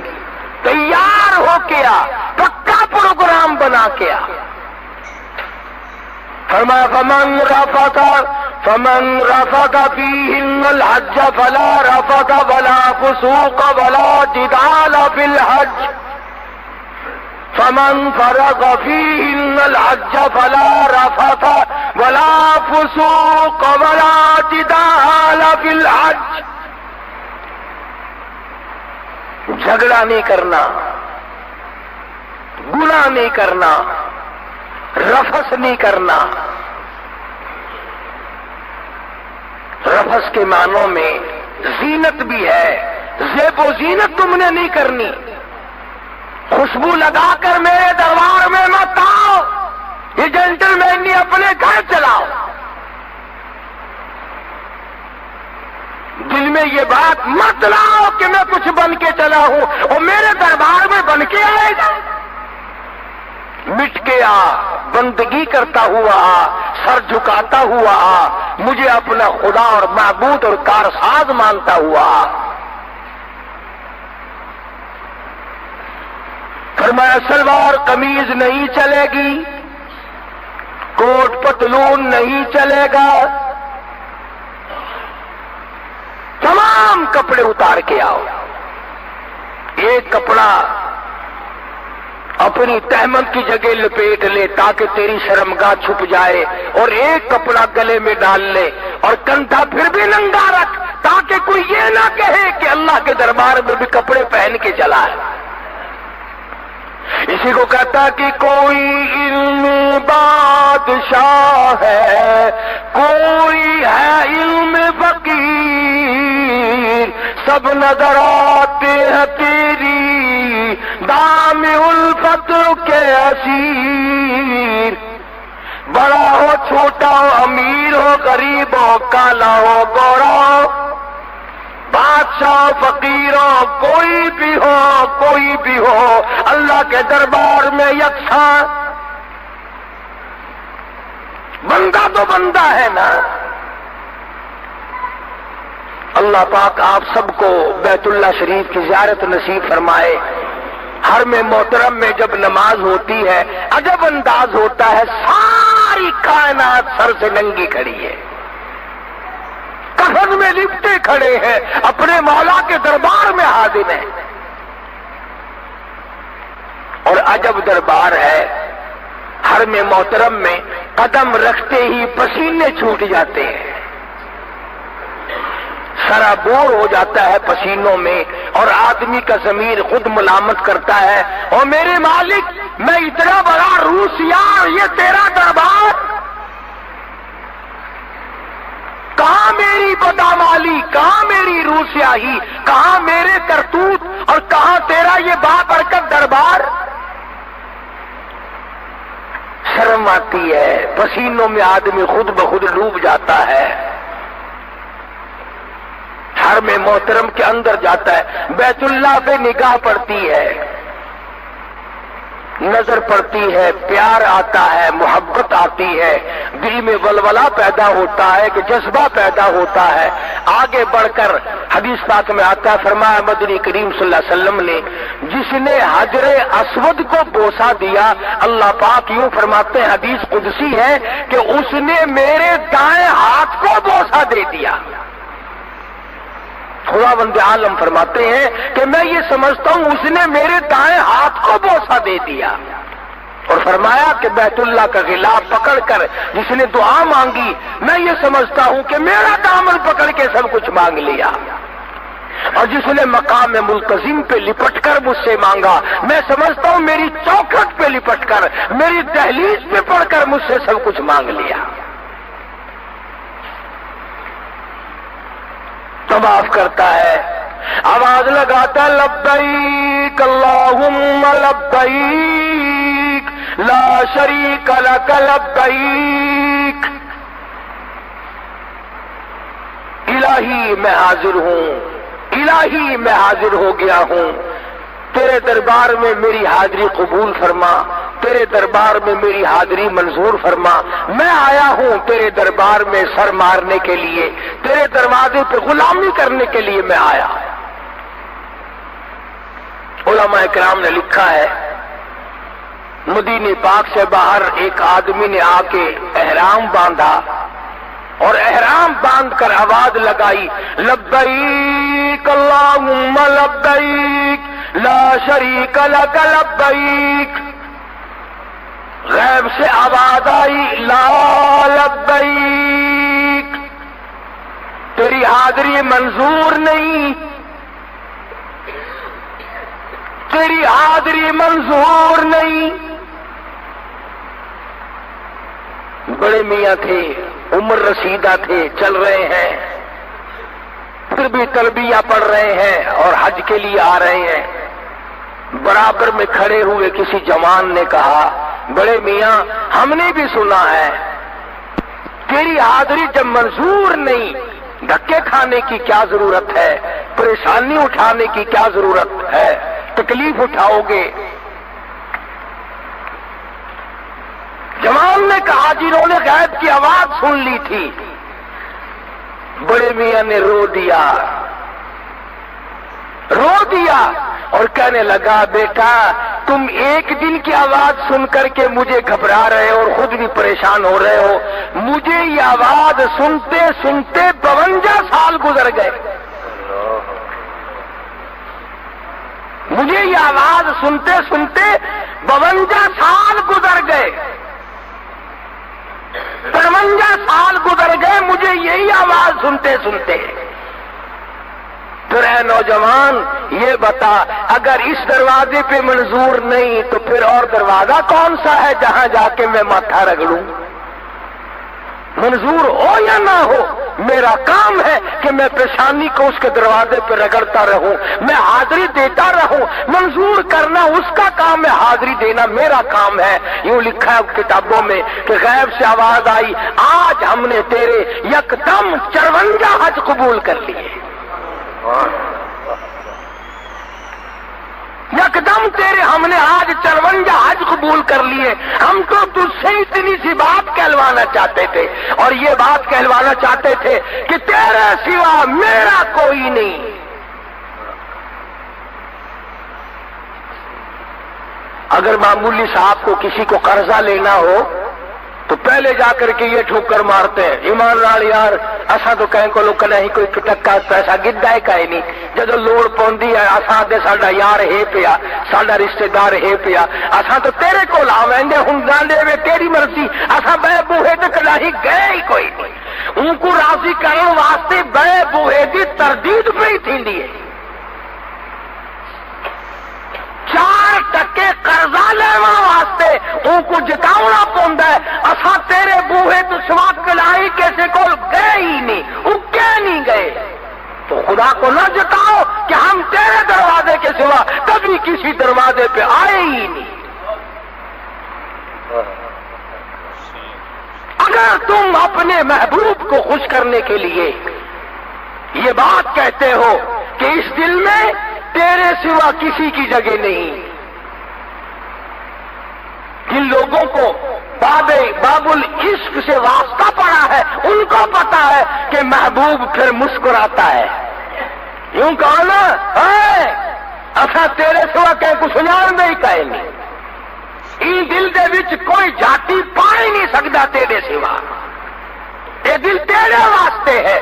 تیار ہو کے آ، پکا پروگرام بنا کے آ. فرمایا فمن رفث فيهن الحج فلا رفث ولا فسوق ولا جدال في الحج. فمن فرغ فيهن الحج فلا رفث ولا فسوق ولا جدال في الحج. جھگڑا نہیں کرنا، گناہ نہیں کرنا، رفث نہیں کرنا. رفث کے معنوں میں زینت بھی ہے. زیب و زینت تم نے نہیں کرنی. خوشبو لگا کر میرے دربار میں مت آؤ، یہ جنٹل مین اپنے گھر چلاؤ. دل میں یہ بات مت لاؤ کہ میں کچھ بن کے چلا ہوں اور میرے دربار میں بن کے آئے گا. مٹ کے آ، بندگی کرتا ہوا آ، سر جھکاتا ہوا آ، مجھے اپنا خدا اور معبود اور کارساز مانتا ہوا آ. فرمایا سلوار قمیض نہیں چلے گی، کوٹ پتلون نہیں چلے گا، تمام کپڑے اتار کے آؤ. ایک کپڑا اپنی تہمت کی جگہ لپیٹ لے تاکہ تیری شرمگاہ چھپ جائے، اور ایک کپڑا گلے میں ڈال لے اور کندھا پھر بھی ننگا رکھ تاکہ کوئی یہ نہ کہے کہ اللہ کے دربار میں بھی کپڑے پہن کے چلا ہے. اسی کو کہتا کہ کوئی علم بادشاہ ہے، کوئی ہے علم فقیر، سب نظر آتے ہیں تیری دام الفت کے اسیر. بڑا ہو چھوٹا ہو، امیر ہو غریب ہو، کالا ہو گورا ہو، بادشاہ فقیر ہو، کوئی بھی ہو، اللہ کے دربار میں یکساں. بندہ تو بندہ ہے نا. اللہ پاک آپ سب کو بیت اللہ شریف کی زیارت نصیب فرمائے. حرم محترم میں جب نماز ہوتی ہے عجب انداز ہوتا ہے، ساری کائنات سر سے ننگی کھڑی ہے، کفن میں لپٹے کھڑے ہیں، اپنے مولا کے دربار میں حاضر ہیں. اور عجب دربار ہے، حرم محترم میں قدم رکھتے ہی پسینے چھوٹ جاتے ہیں، سرابور ہو جاتا ہے پسینوں میں، اور آدمی کا ضمیر خود ملامت کرتا ہے، اور میرے مالک میں اتنا بڑا روسیار، یہ تیرا دربار، کہاں میری بدامالی، کہاں میری روسیاہی، کہاں میرے کرتوت، اور کہاں تیرا یہ بابرکت دربار. شرم آتی ہے، پسینوں میں آدمی خود بخود ڈوب جاتا ہے. حرم محترم کے اندر جاتا ہے، بیت اللہ پہ نگاہ پڑتی ہے، نظر پڑتی ہے، پیار آتا ہے، محبت آتی ہے، دل میں ولولہ پیدا ہوتا ہے کہ جذبہ پیدا ہوتا ہے۔ آگے بڑھ کر حدیث پاک میں آتا ہے، فرمایا مدنی کریم صلی اللہ علیہ وسلم نے جس نے حجر اسود کو بوسہ دیا، اللہ پاک یوں فرماتے ہیں، حدیث قدسی ہے کہ اس نے میرے دائیں ہاتھ کو بوسہ دے دیا۔ خداوند عالم فرماتے ہیں کہ میں یہ سمجھتا ہوں اس نے میرے دائیں ہاتھ کو بوسہ دے دیا، اور فرمایا کہ بیت اللہ کا غلاف پکڑ کر جس نے دعا مانگی، میں یہ سمجھتا ہوں کہ میرا دامن پکڑ کے سب کچھ مانگ لیا، اور جس نے مقام ملتزم پہ لپٹ کر مجھ سے مانگا، میں سمجھتا ہوں میری چوکھٹ پہ لپٹ کر، میری دہلیز پہ پڑھ کر مجھ سے سب کچھ مانگ لیا۔ طواف کرتا ہے، آواز لگاتا ہے لبیک اللہم لبیک لا شریک لک لبیک، الہی میں حاضر ہوں، الہی میں حاضر ہو گیا ہوں، تیرے دربار میں میری حاضری قبول فرما، تیرے دربار میں میری حاضری منظور فرما، میں آیا ہوں تیرے دربار میں سر مارنے کے لیے، تیرے دروازے پہ غلامی کرنے کے لیے میں آیا۔ علماء کرام نے لکھا ہے، مدینے پاک سے باہر ایک آدمی نے آ کے احرام باندھا، اور احرام باندھ کر آواز لگائی لبیک اللہم لبیک لا شریک لک لبیک، غیب سے آواز آئی لا لبیک، تیری حاضری منظور نہیں، تیری حاضری منظور نہیں۔ بڑے میاں تھے، عمر رسیدہ تھے، چل رہے ہیں، پھر بھی تلبیہ پڑھ رہے ہیں اور حج کے لیے آ رہے ہیں۔ برابر میں کھڑے ہوئے کسی جوان نے کہا، بڑے میاں ہم نے بھی سنا ہے تیری حاضری جب منظور نہیں، دھکے کھانے کی کیا ضرورت ہے، پریشانی اٹھانے کی کیا ضرورت ہے، تکلیف اٹھاؤ گے؟ جوان نے کہا جنہوں نے غیب کی آواز سن لی تھی۔ بڑے میاں نے رو دیا اور کہنے لگا، بیٹا تم ایک دن کی آواز سن کر کے مجھے گھبرا رہے ہو اور خود بھی پریشان ہو رہے ہو، مجھے یہ آواز سنتے سنتے 52 سال گزر گئے، مجھے یہ آواز سنتے سنتے 52 سال گزر گئے، 53 سال گزر گئے مجھے یہی آواز سنتے سنتے۔ پھر اے نوجوان یہ بتا، اگر اس دروازے پہ منظور نہیں تو پھر اور دروازہ کون سا ہے جہاں جا کے میں ماتھا رگڑوں؟ منظور ہو یا نہ ہو، میرا کام ہے کہ میں پیشانی کو اس کے دروازے پہ رگڑتا رہوں، میں حاضری دیتا رہوں۔ منظور کرنا اس کا کام ہے، حاضری دینا میرا کام ہے۔ یوں لکھا ہے کتابوں میں کہ غیب سے آواز آئی، آج ہم نے تیرے یکدم 54 حج قبول کر لیے، یکدم تیرے ہم نے آج 54 حج قبول کر لیے۔ ہم تو تجھ سے اتنی سی بات کہلوانا چاہتے تھے، اور یہ بات کہلوانا چاہتے تھے کہ تیرے سوا میرا کوئی نہیں۔ اگر معمولی صاحب کو کسی کو قرضہ لینا ہو تو پہلے جا کر کے یہ ٹھوکر مارتے ہیں، ایمان نال یار اساں تو کہیں کو لوگ نہیں کوئی ٹکا پیسہ گدا ہے کہیں نہیں، جب لوڑ پوندی ہے اساں دے ساڈا یار ہے پیا، ساڈا رشتہ دار ہے پیا، اساں تو تیرے کول آویں ہوں نہ دے تیری مرضی، اساں بے بوہے تے کلاہی گئے ہی کوئی نہیں۔ ان کو راضی کرنے واسطے بے بوہے دی تردید پہ ہی تھیندی ہے۔ 4 ٹکے قرضہ لینے واسطے ان کو جتاؤنا پوندا ہے، اساں تیرے بوہے تو سوا کلائی کیسے کول گئے ہی نہیں، اکے نہیں گئے۔ تو خدا کو نہ جتاؤ کہ ہم تیرے دروازے کے سوا کبھی کسی دروازے پہ آئے ہی نہیں۔ اگر تم اپنے محبوب کو خوش کرنے کے لیے یہ بات کہتے ہو کہ اس دل میں تیرے سوا کسی کی جگہ نہیں، لوگوں کو بابل عشق سے واسطہ پڑا ہے ان کو پتا ہے کہ محبوب پھر مسکراتا ہے. یوں کہو نا اصا تیرے سوا کہ کچھ جان نہیں کہے نہیں. این دل دے وچ کوئی جاتی پا ہی نہیں سکتا تیرے سوا. یہ دل تیرے واسطے ہے.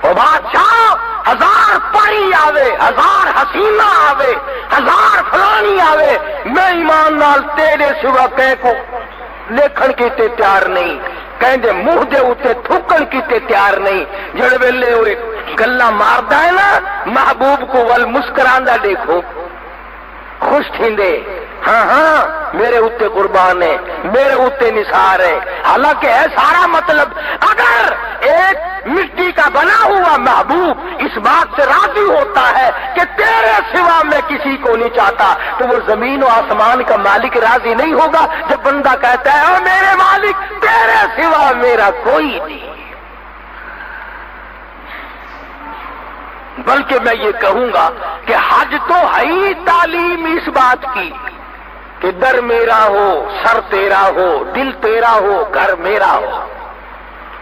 او بادشاہ ہزار پری آوے، ہزار حسینہ آوے، ہزار فلانی آوے، میں ایمان نال تیرے سوا کہے کو لیکھن کیتے تیار نہیں. کہندے منہ دے اوتے تھوکن کیتے تیار نہیں. جڑ ویلے ہوئے گلا ماردا ہے نا محبوب کو ول مسکراندا دیکھو خوش تھیندے. ہاں میرے اوتے قربان ہے، میرے اوتے نثار ہے. حالانکہ ہے سارا مطلب اگر ایک مٹی کا بنا ہوا محبوب اس بات سے راضی ہوتا ہے کہ تیرے سوا میں کسی کو نہیں چاہتا تو وہ زمین و آسمان کا مالک راضی نہیں ہوگا جب بندہ کہتا ہے اے میرے مالک تیرے سوا میرا کوئی نہیں. بلکہ میں یہ کہوں گا کہ حج تو ہے ہی تعلیم اس بات کی کہ در میرا ہو، سر تیرا ہو، دل تیرا ہو، گھر میرا ہو.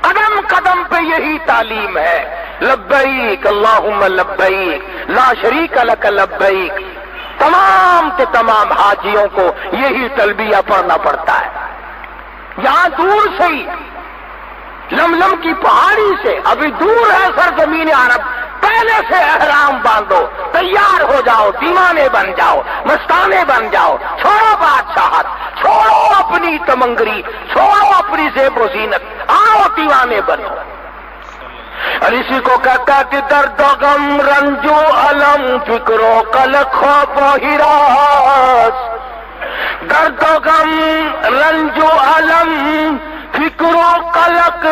قدم قدم پہ یہی تعلیم ہے. لبیک اللہم لبیک لا شریک لک لبیک. تمام کے تمام حاجیوں کو یہی تلبیہ پڑھنا پڑتا ہے. یہاں دور سے ہی لملم کی پہاڑی سے ابھی دور ہے سرزمین عرب، پہلے سے احرام باندھو، تیار ہو جاؤ، دیوانے بن جاؤ، مستانے بن جاؤ. چھوڑو بادشاہت، چھوڑو اپنی تمنگری، چھوڑو اپنی زیب و زینت، آؤ دیوانے بنو. اور اسی کو کہتا کہ درد و غم رنج و علم فکر و قلق خوف و ہراس. درد و غم رنج و علم فکر و قلق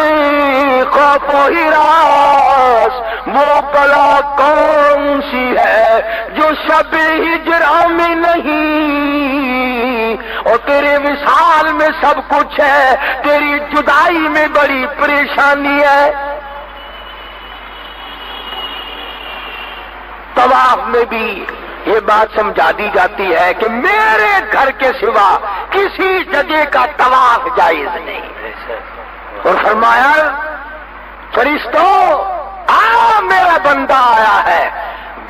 خوف و ہراس. وہ بلا کون سی ہے جو شب ہجرا میں نہیں، اور تیرے وصال میں سب کچھ ہے، تیری جدائی میں بڑی پریشانی ہے. طواف میں بھی یہ بات سمجھا دی جاتی ہے کہ میرے گھر کے سوا کسی جگہ کا طواف جائز نہیں. اور فرمایا فرشتوں آؤ میرا بندہ آیا ہے،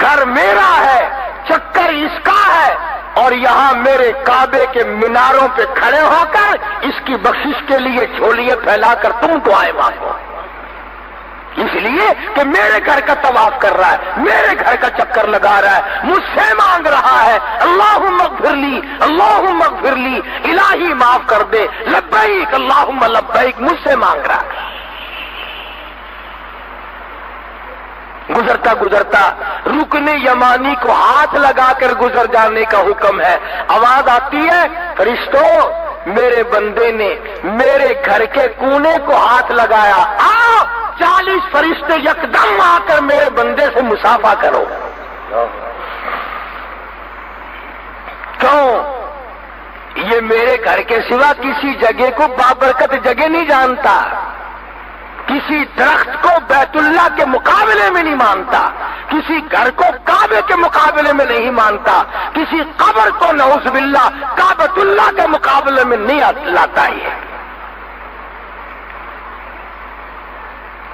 گھر میرا ہے، چکر اس کا ہے، اور یہاں میرے کعبے کے میناروں پہ کھڑے ہو کر اس کی بخشش کے لیے جھولیے پھیلا کر تم دعائیں مانگو. اس لیے کہ میرے گھر کا طواف کر رہا ہے، میرے گھر کا چکر لگا رہا ہے، مجھ سے مانگ رہا ہے اللہم اغفر لی، اللہم اغفر لی، الہی معاف کر دے، لبیک اللہم لبیک مجھ سے مانگ رہا ہے. گزرتا گزرتا رکن یمانی کو ہاتھ لگا کر گزر جانے کا حکم ہے. آواز آتی ہے فرشتوں میرے بندے نے میرے گھر کے کونے کو ہاتھ لگایا، آؤ 40 فرشتے یکدم آ کر میرے بندے سے مصافحہ کرو. کیوں؟ یہ میرے گھر کے سوا کسی جگہ کو بابرکت جگہ نہیں جانتا، کسی درخت کو بیت اللہ کے مقابلے میں نہیں مانتا، کسی گھر کو کعبے کے مقابلے میں نہیں مانتا، کسی قبر کو نعوذ باللہ کعبۃ اللہ کے مقابلے میں نہیں لاتا. ہے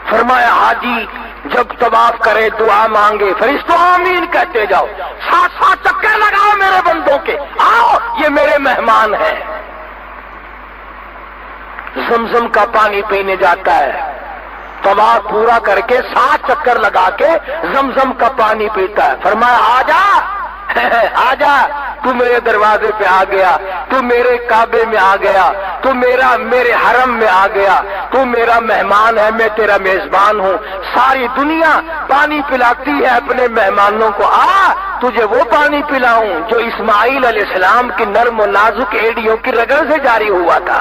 فرمایا حاجی جب طواف کرے دعا مانگے فرشتوں آمین کہتے جاؤ، 7 چکر لگاؤ میرے بندوں کے، آؤ یہ میرے مہمان ہیں. زمزم کا پانی پینے جاتا ہے، طواف پورا کر کے 7 چکر لگا کے زمزم کا پانی پیتا ہے. فرمایا آجا آجا، تو میرے دروازے پہ آ گیا، تو میرے کعبے میں آ گیا، تو میرے حرم میں آ گیا، تو میرا مہمان ہے، میں تیرا میزبان ہوں. ساری دنیا پانی پلاتی ہے اپنے مہمانوں کو، آ تجھے وہ پانی پلاؤں جو اسماعیل علیہ السلام کی نرم و نازک ایڑیوں کی رگڑ سے جاری ہوا تھا.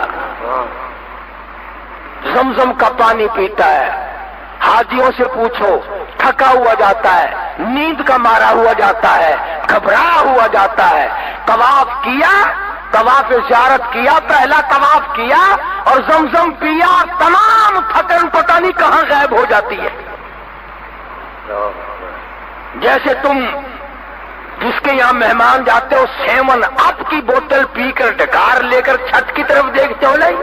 زمزم کا پانی پیتا ہے. حاجیوں سے پوچھو، تھکا ہوا جاتا ہے، نیند کا مارا ہوا جاتا ہے، گھبرایا ہوا جاتا ہے. طواف کیا، طواف زیارت کیا، پہلا طواف کیا اور زمزم پیا، تمام تھکن پتہ نہیں کہاں غائب ہو جاتی ہے. جیسے تم جس کے یہاں مہمان جاتے ہو 7 اپ کی بوتل پی کر ڈکار لے کر چھت کی طرف دیکھتے ہو نہیں؟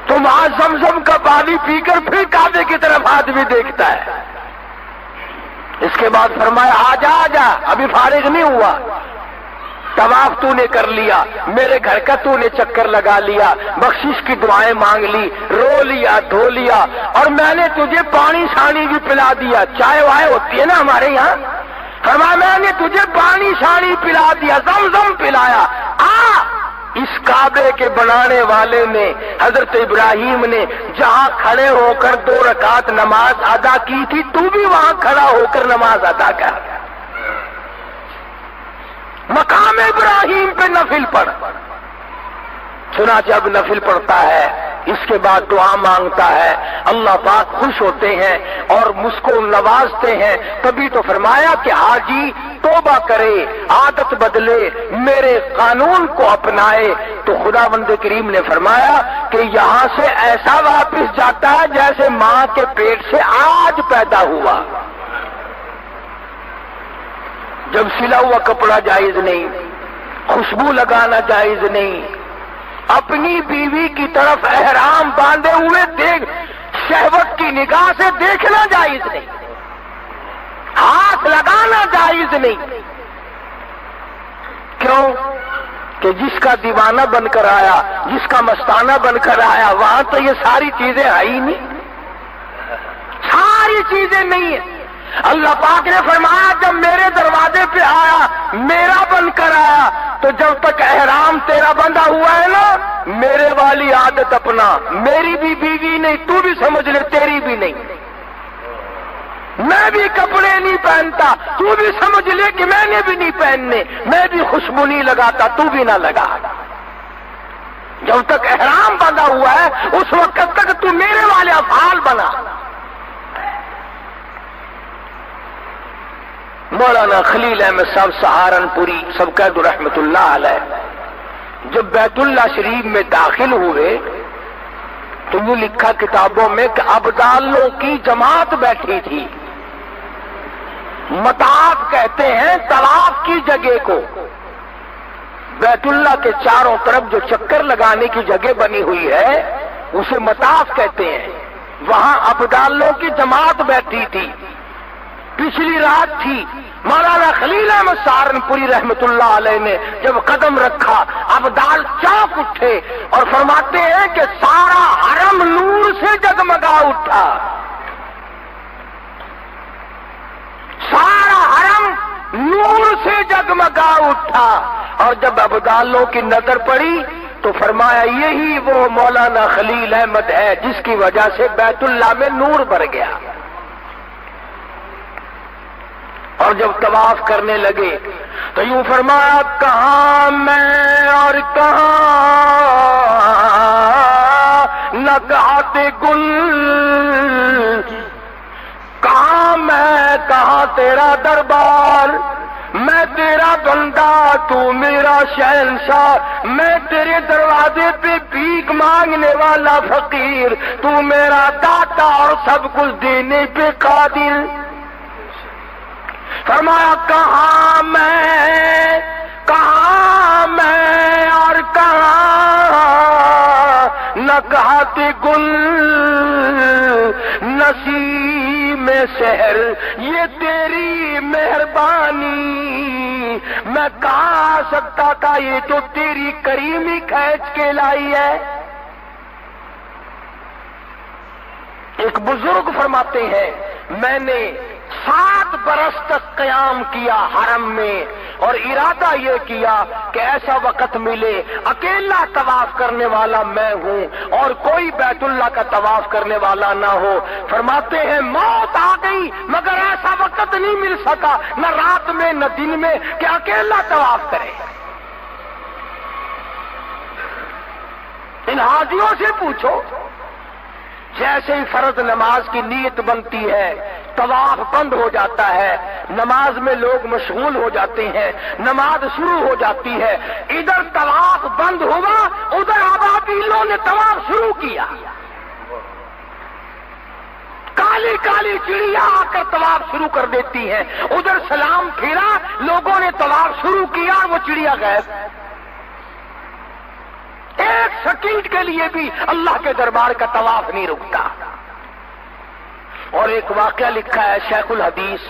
تم وہاں زمزم کا پانی پی کر پھر کعبے کی طرف آدمی دیکھتا ہے۔ اس کے بعد فرمایا آ جا ابھی فارغ نہیں ہوا، طواف تو نے کر لیا، میرے گھر کا تو نے چکر لگا لیا، بخشش کی دعائیں مانگ لی، رو لیا، دھو لیا، اور میں نے تجھے پانی شانی بھی پلا دیا۔ چائے وائے ہوتی ہے نا ہمارے یہاں، فرمایا میں نے تجھے پانی شانی پلا دیا، زمزم پلایا۔ اس کعبے کے بنانے والے نے، حضرت ابراہیم نے جہاں کھڑے ہو کر 2 رکعت نماز ادا کی تھی، تو بھی وہاں کھڑا ہو کر نماز ادا کر۔ مقام ابراہیم پہ نفل پڑھ، سنا جب نفل پڑھتا ہے اس کے بعد دعا مانگتا ہے، اللہ پاک خوش ہوتے ہیں اور مجھ کو نوازتے ہیں۔ تبھی تو فرمایا کہ حاجی توبہ کرے، عادت بدلے، میرے قانون کو اپنائے، تو خداوند کریم نے فرمایا کہ یہاں سے ایسا واپس جاتا ہے جیسے ماں کے پیٹ سے آج پیدا ہوا۔ جب سلا ہوا کپڑا جائز نہیں، خوشبو لگانا جائز نہیں، اپنی بیوی کی طرف احرام باندھے ہوئے دیکھ شہوت کی نگاہ سے دیکھنا جائز نہیں، ہاتھ لگانا جائز نہیں۔ کیوں کہ جس کا دیوانہ بن کر آیا، جس کا مستانہ بن کر آیا، وہاں تو یہ ساری چیزیں آئی نہیں، ساری چیزیں نہیں ہیں۔ اللہ پاک نے فرمایا جب میرے دروازے پہ آیا، میرا بن کر آیا، تو جب تک احرام تیرا بندھا ہوا ہے نا، میرے والی عادت اپنا، میری بھی بیوی نہیں، تو بھی سمجھ لے تیری بھی نہیں، میں بھی کپڑے نہیں پہنتا، تو بھی سمجھ لے کہ میں نے بھی نہیں پہننے، میں بھی خوشبو نہیں لگاتا، تو بھی نہ لگا۔ جب تک احرام بندھا ہوا ہے اس وقت تک تو میرے والے افعال بنا۔ مولانا خلیل احمد صاحب سہارنپوری سبقت رحمت اللہ علیہ جب بیت اللہ شریف میں داخل ہوئے تو یہ لکھا کتابوں میں کہ ابدالوں کی جماعت بیٹھی تھی۔ مطاف کہتے ہیں طواف کی جگہ کو، بیت اللہ کے چاروں طرف جو چکر لگانے کی جگہ بنی ہوئی ہے اسے مطاف کہتے ہیں۔ وہاں ابدالوں کی جماعت بیٹھی تھی۔ پچھلی رات تھی، مولانا خلیل احمد سہارنپوری رحمت اللہ علیہ نے جب قدم رکھا، ابدال چونک اٹھے اور فرماتے ہیں کہ سارا حرم نور سے جگمگا اٹھا، سارا حرم نور سے جگمگا اٹھا۔ اور جب ابدالوں کی نظر پڑی تو فرمایا یہی وہ مولانا خلیل احمد ہے جس کی وجہ سے بیت اللہ میں نور بھر گیا۔ اور جب طواف کرنے لگے تو یوں فرمایا کہاں میں اور کہاں نگہت گل، کہاں میں کہاں تیرا دربار، میں تیرا بندہ تو میرا شہنشاہ، میں تیرے دروازے پہ بھیک مانگنے والا فقیر، تو میرا داتا اور سب کچھ دینے پہ قادر۔ فرمایا کہاں میں اور کہاں نگہت گل، نسیم سحر یہ تیری مہربانی، میں کہاں آ سکتا تھا، یہ تو تیری کریمی کھینچ کے لائی ہے۔ ایک بزرگ فرماتے ہیں میں نے 7 برس تک قیام کیا حرم میں، اور ارادہ یہ کیا کہ ایسا وقت ملے اکیلا طواف کرنے والا میں ہوں اور کوئی بیت اللہ کا طواف کرنے والا نہ ہو۔ فرماتے ہیں موت آ گئی مگر ایسا وقت نہیں مل سکا، نہ رات میں نہ دن میں، کہ اکیلا طواف کرے۔ ان حاجیوں سے پوچھو، جیسے ہی فرض نماز کی نیت بنتی ہے طواف بند ہو جاتا ہے، نماز میں لوگ مشغول ہو جاتے ہیں، نماز شروع ہو جاتی ہے، ادھر طواف بند ہوا، ادھر ابابیلوں نے طواف شروع کیا۔ کالی کالی چڑیا آ کر طواف شروع کر دیتی ہیں. ادھر سلام پھیرا، لوگوں نے طواف شروع کیا، وہ چڑیا غائب. ایک سیکنڈ کے لیے بھی اللہ کے دربار کا طواف نہیں رکتا. اور ایک واقعہ لکھا ہے شیخ الحدیث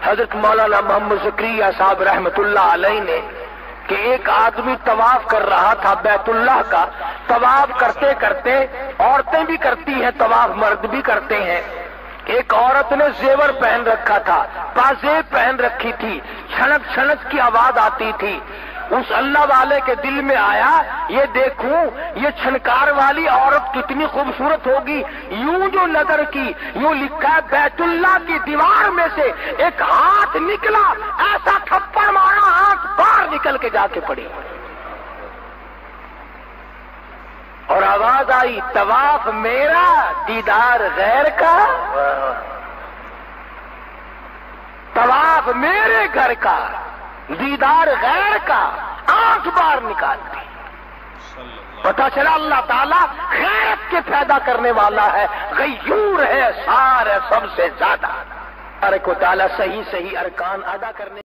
حضرت مولانا محمد زکریا صاحب رحمت اللہ علیہ نے کہ ایک آدمی طواف کر رہا تھا بیت اللہ کا. طواف کرتے کرتے عورتیں بھی کرتی ہیں طواف، مرد بھی کرتے ہیں. ایک عورت نے زیور پہن رکھا تھا، پازیب پہن رکھی تھی، چھنک چھنک کی آواز آتی تھی. اس اللہ والے کے دل میں آیا یہ دیکھوں یہ چھنکار والی عورت کتنی خوبصورت ہوگی. یوں جو نظر کی، یوں لکھا ہے بیت اللہ کی دیوار میں سے ایک ہاتھ نکلا، ایسا تھپڑ مارا ہاتھ باہر نکل کے جا کے پڑی. اور آواز آئی طواف میرا دیدار غیر کا، طواف میرے گھر کا دیدار غیر کا. آنکھ باہر نکالتی. پتہ چلا اللہ تعالیٰ غیرت کے پیدا کرنے والا ہے، غیور ہے، سار ہے سب سے زیادہ. ارے کو تعالیٰ صحیح صحیح ارکان ادا کرنے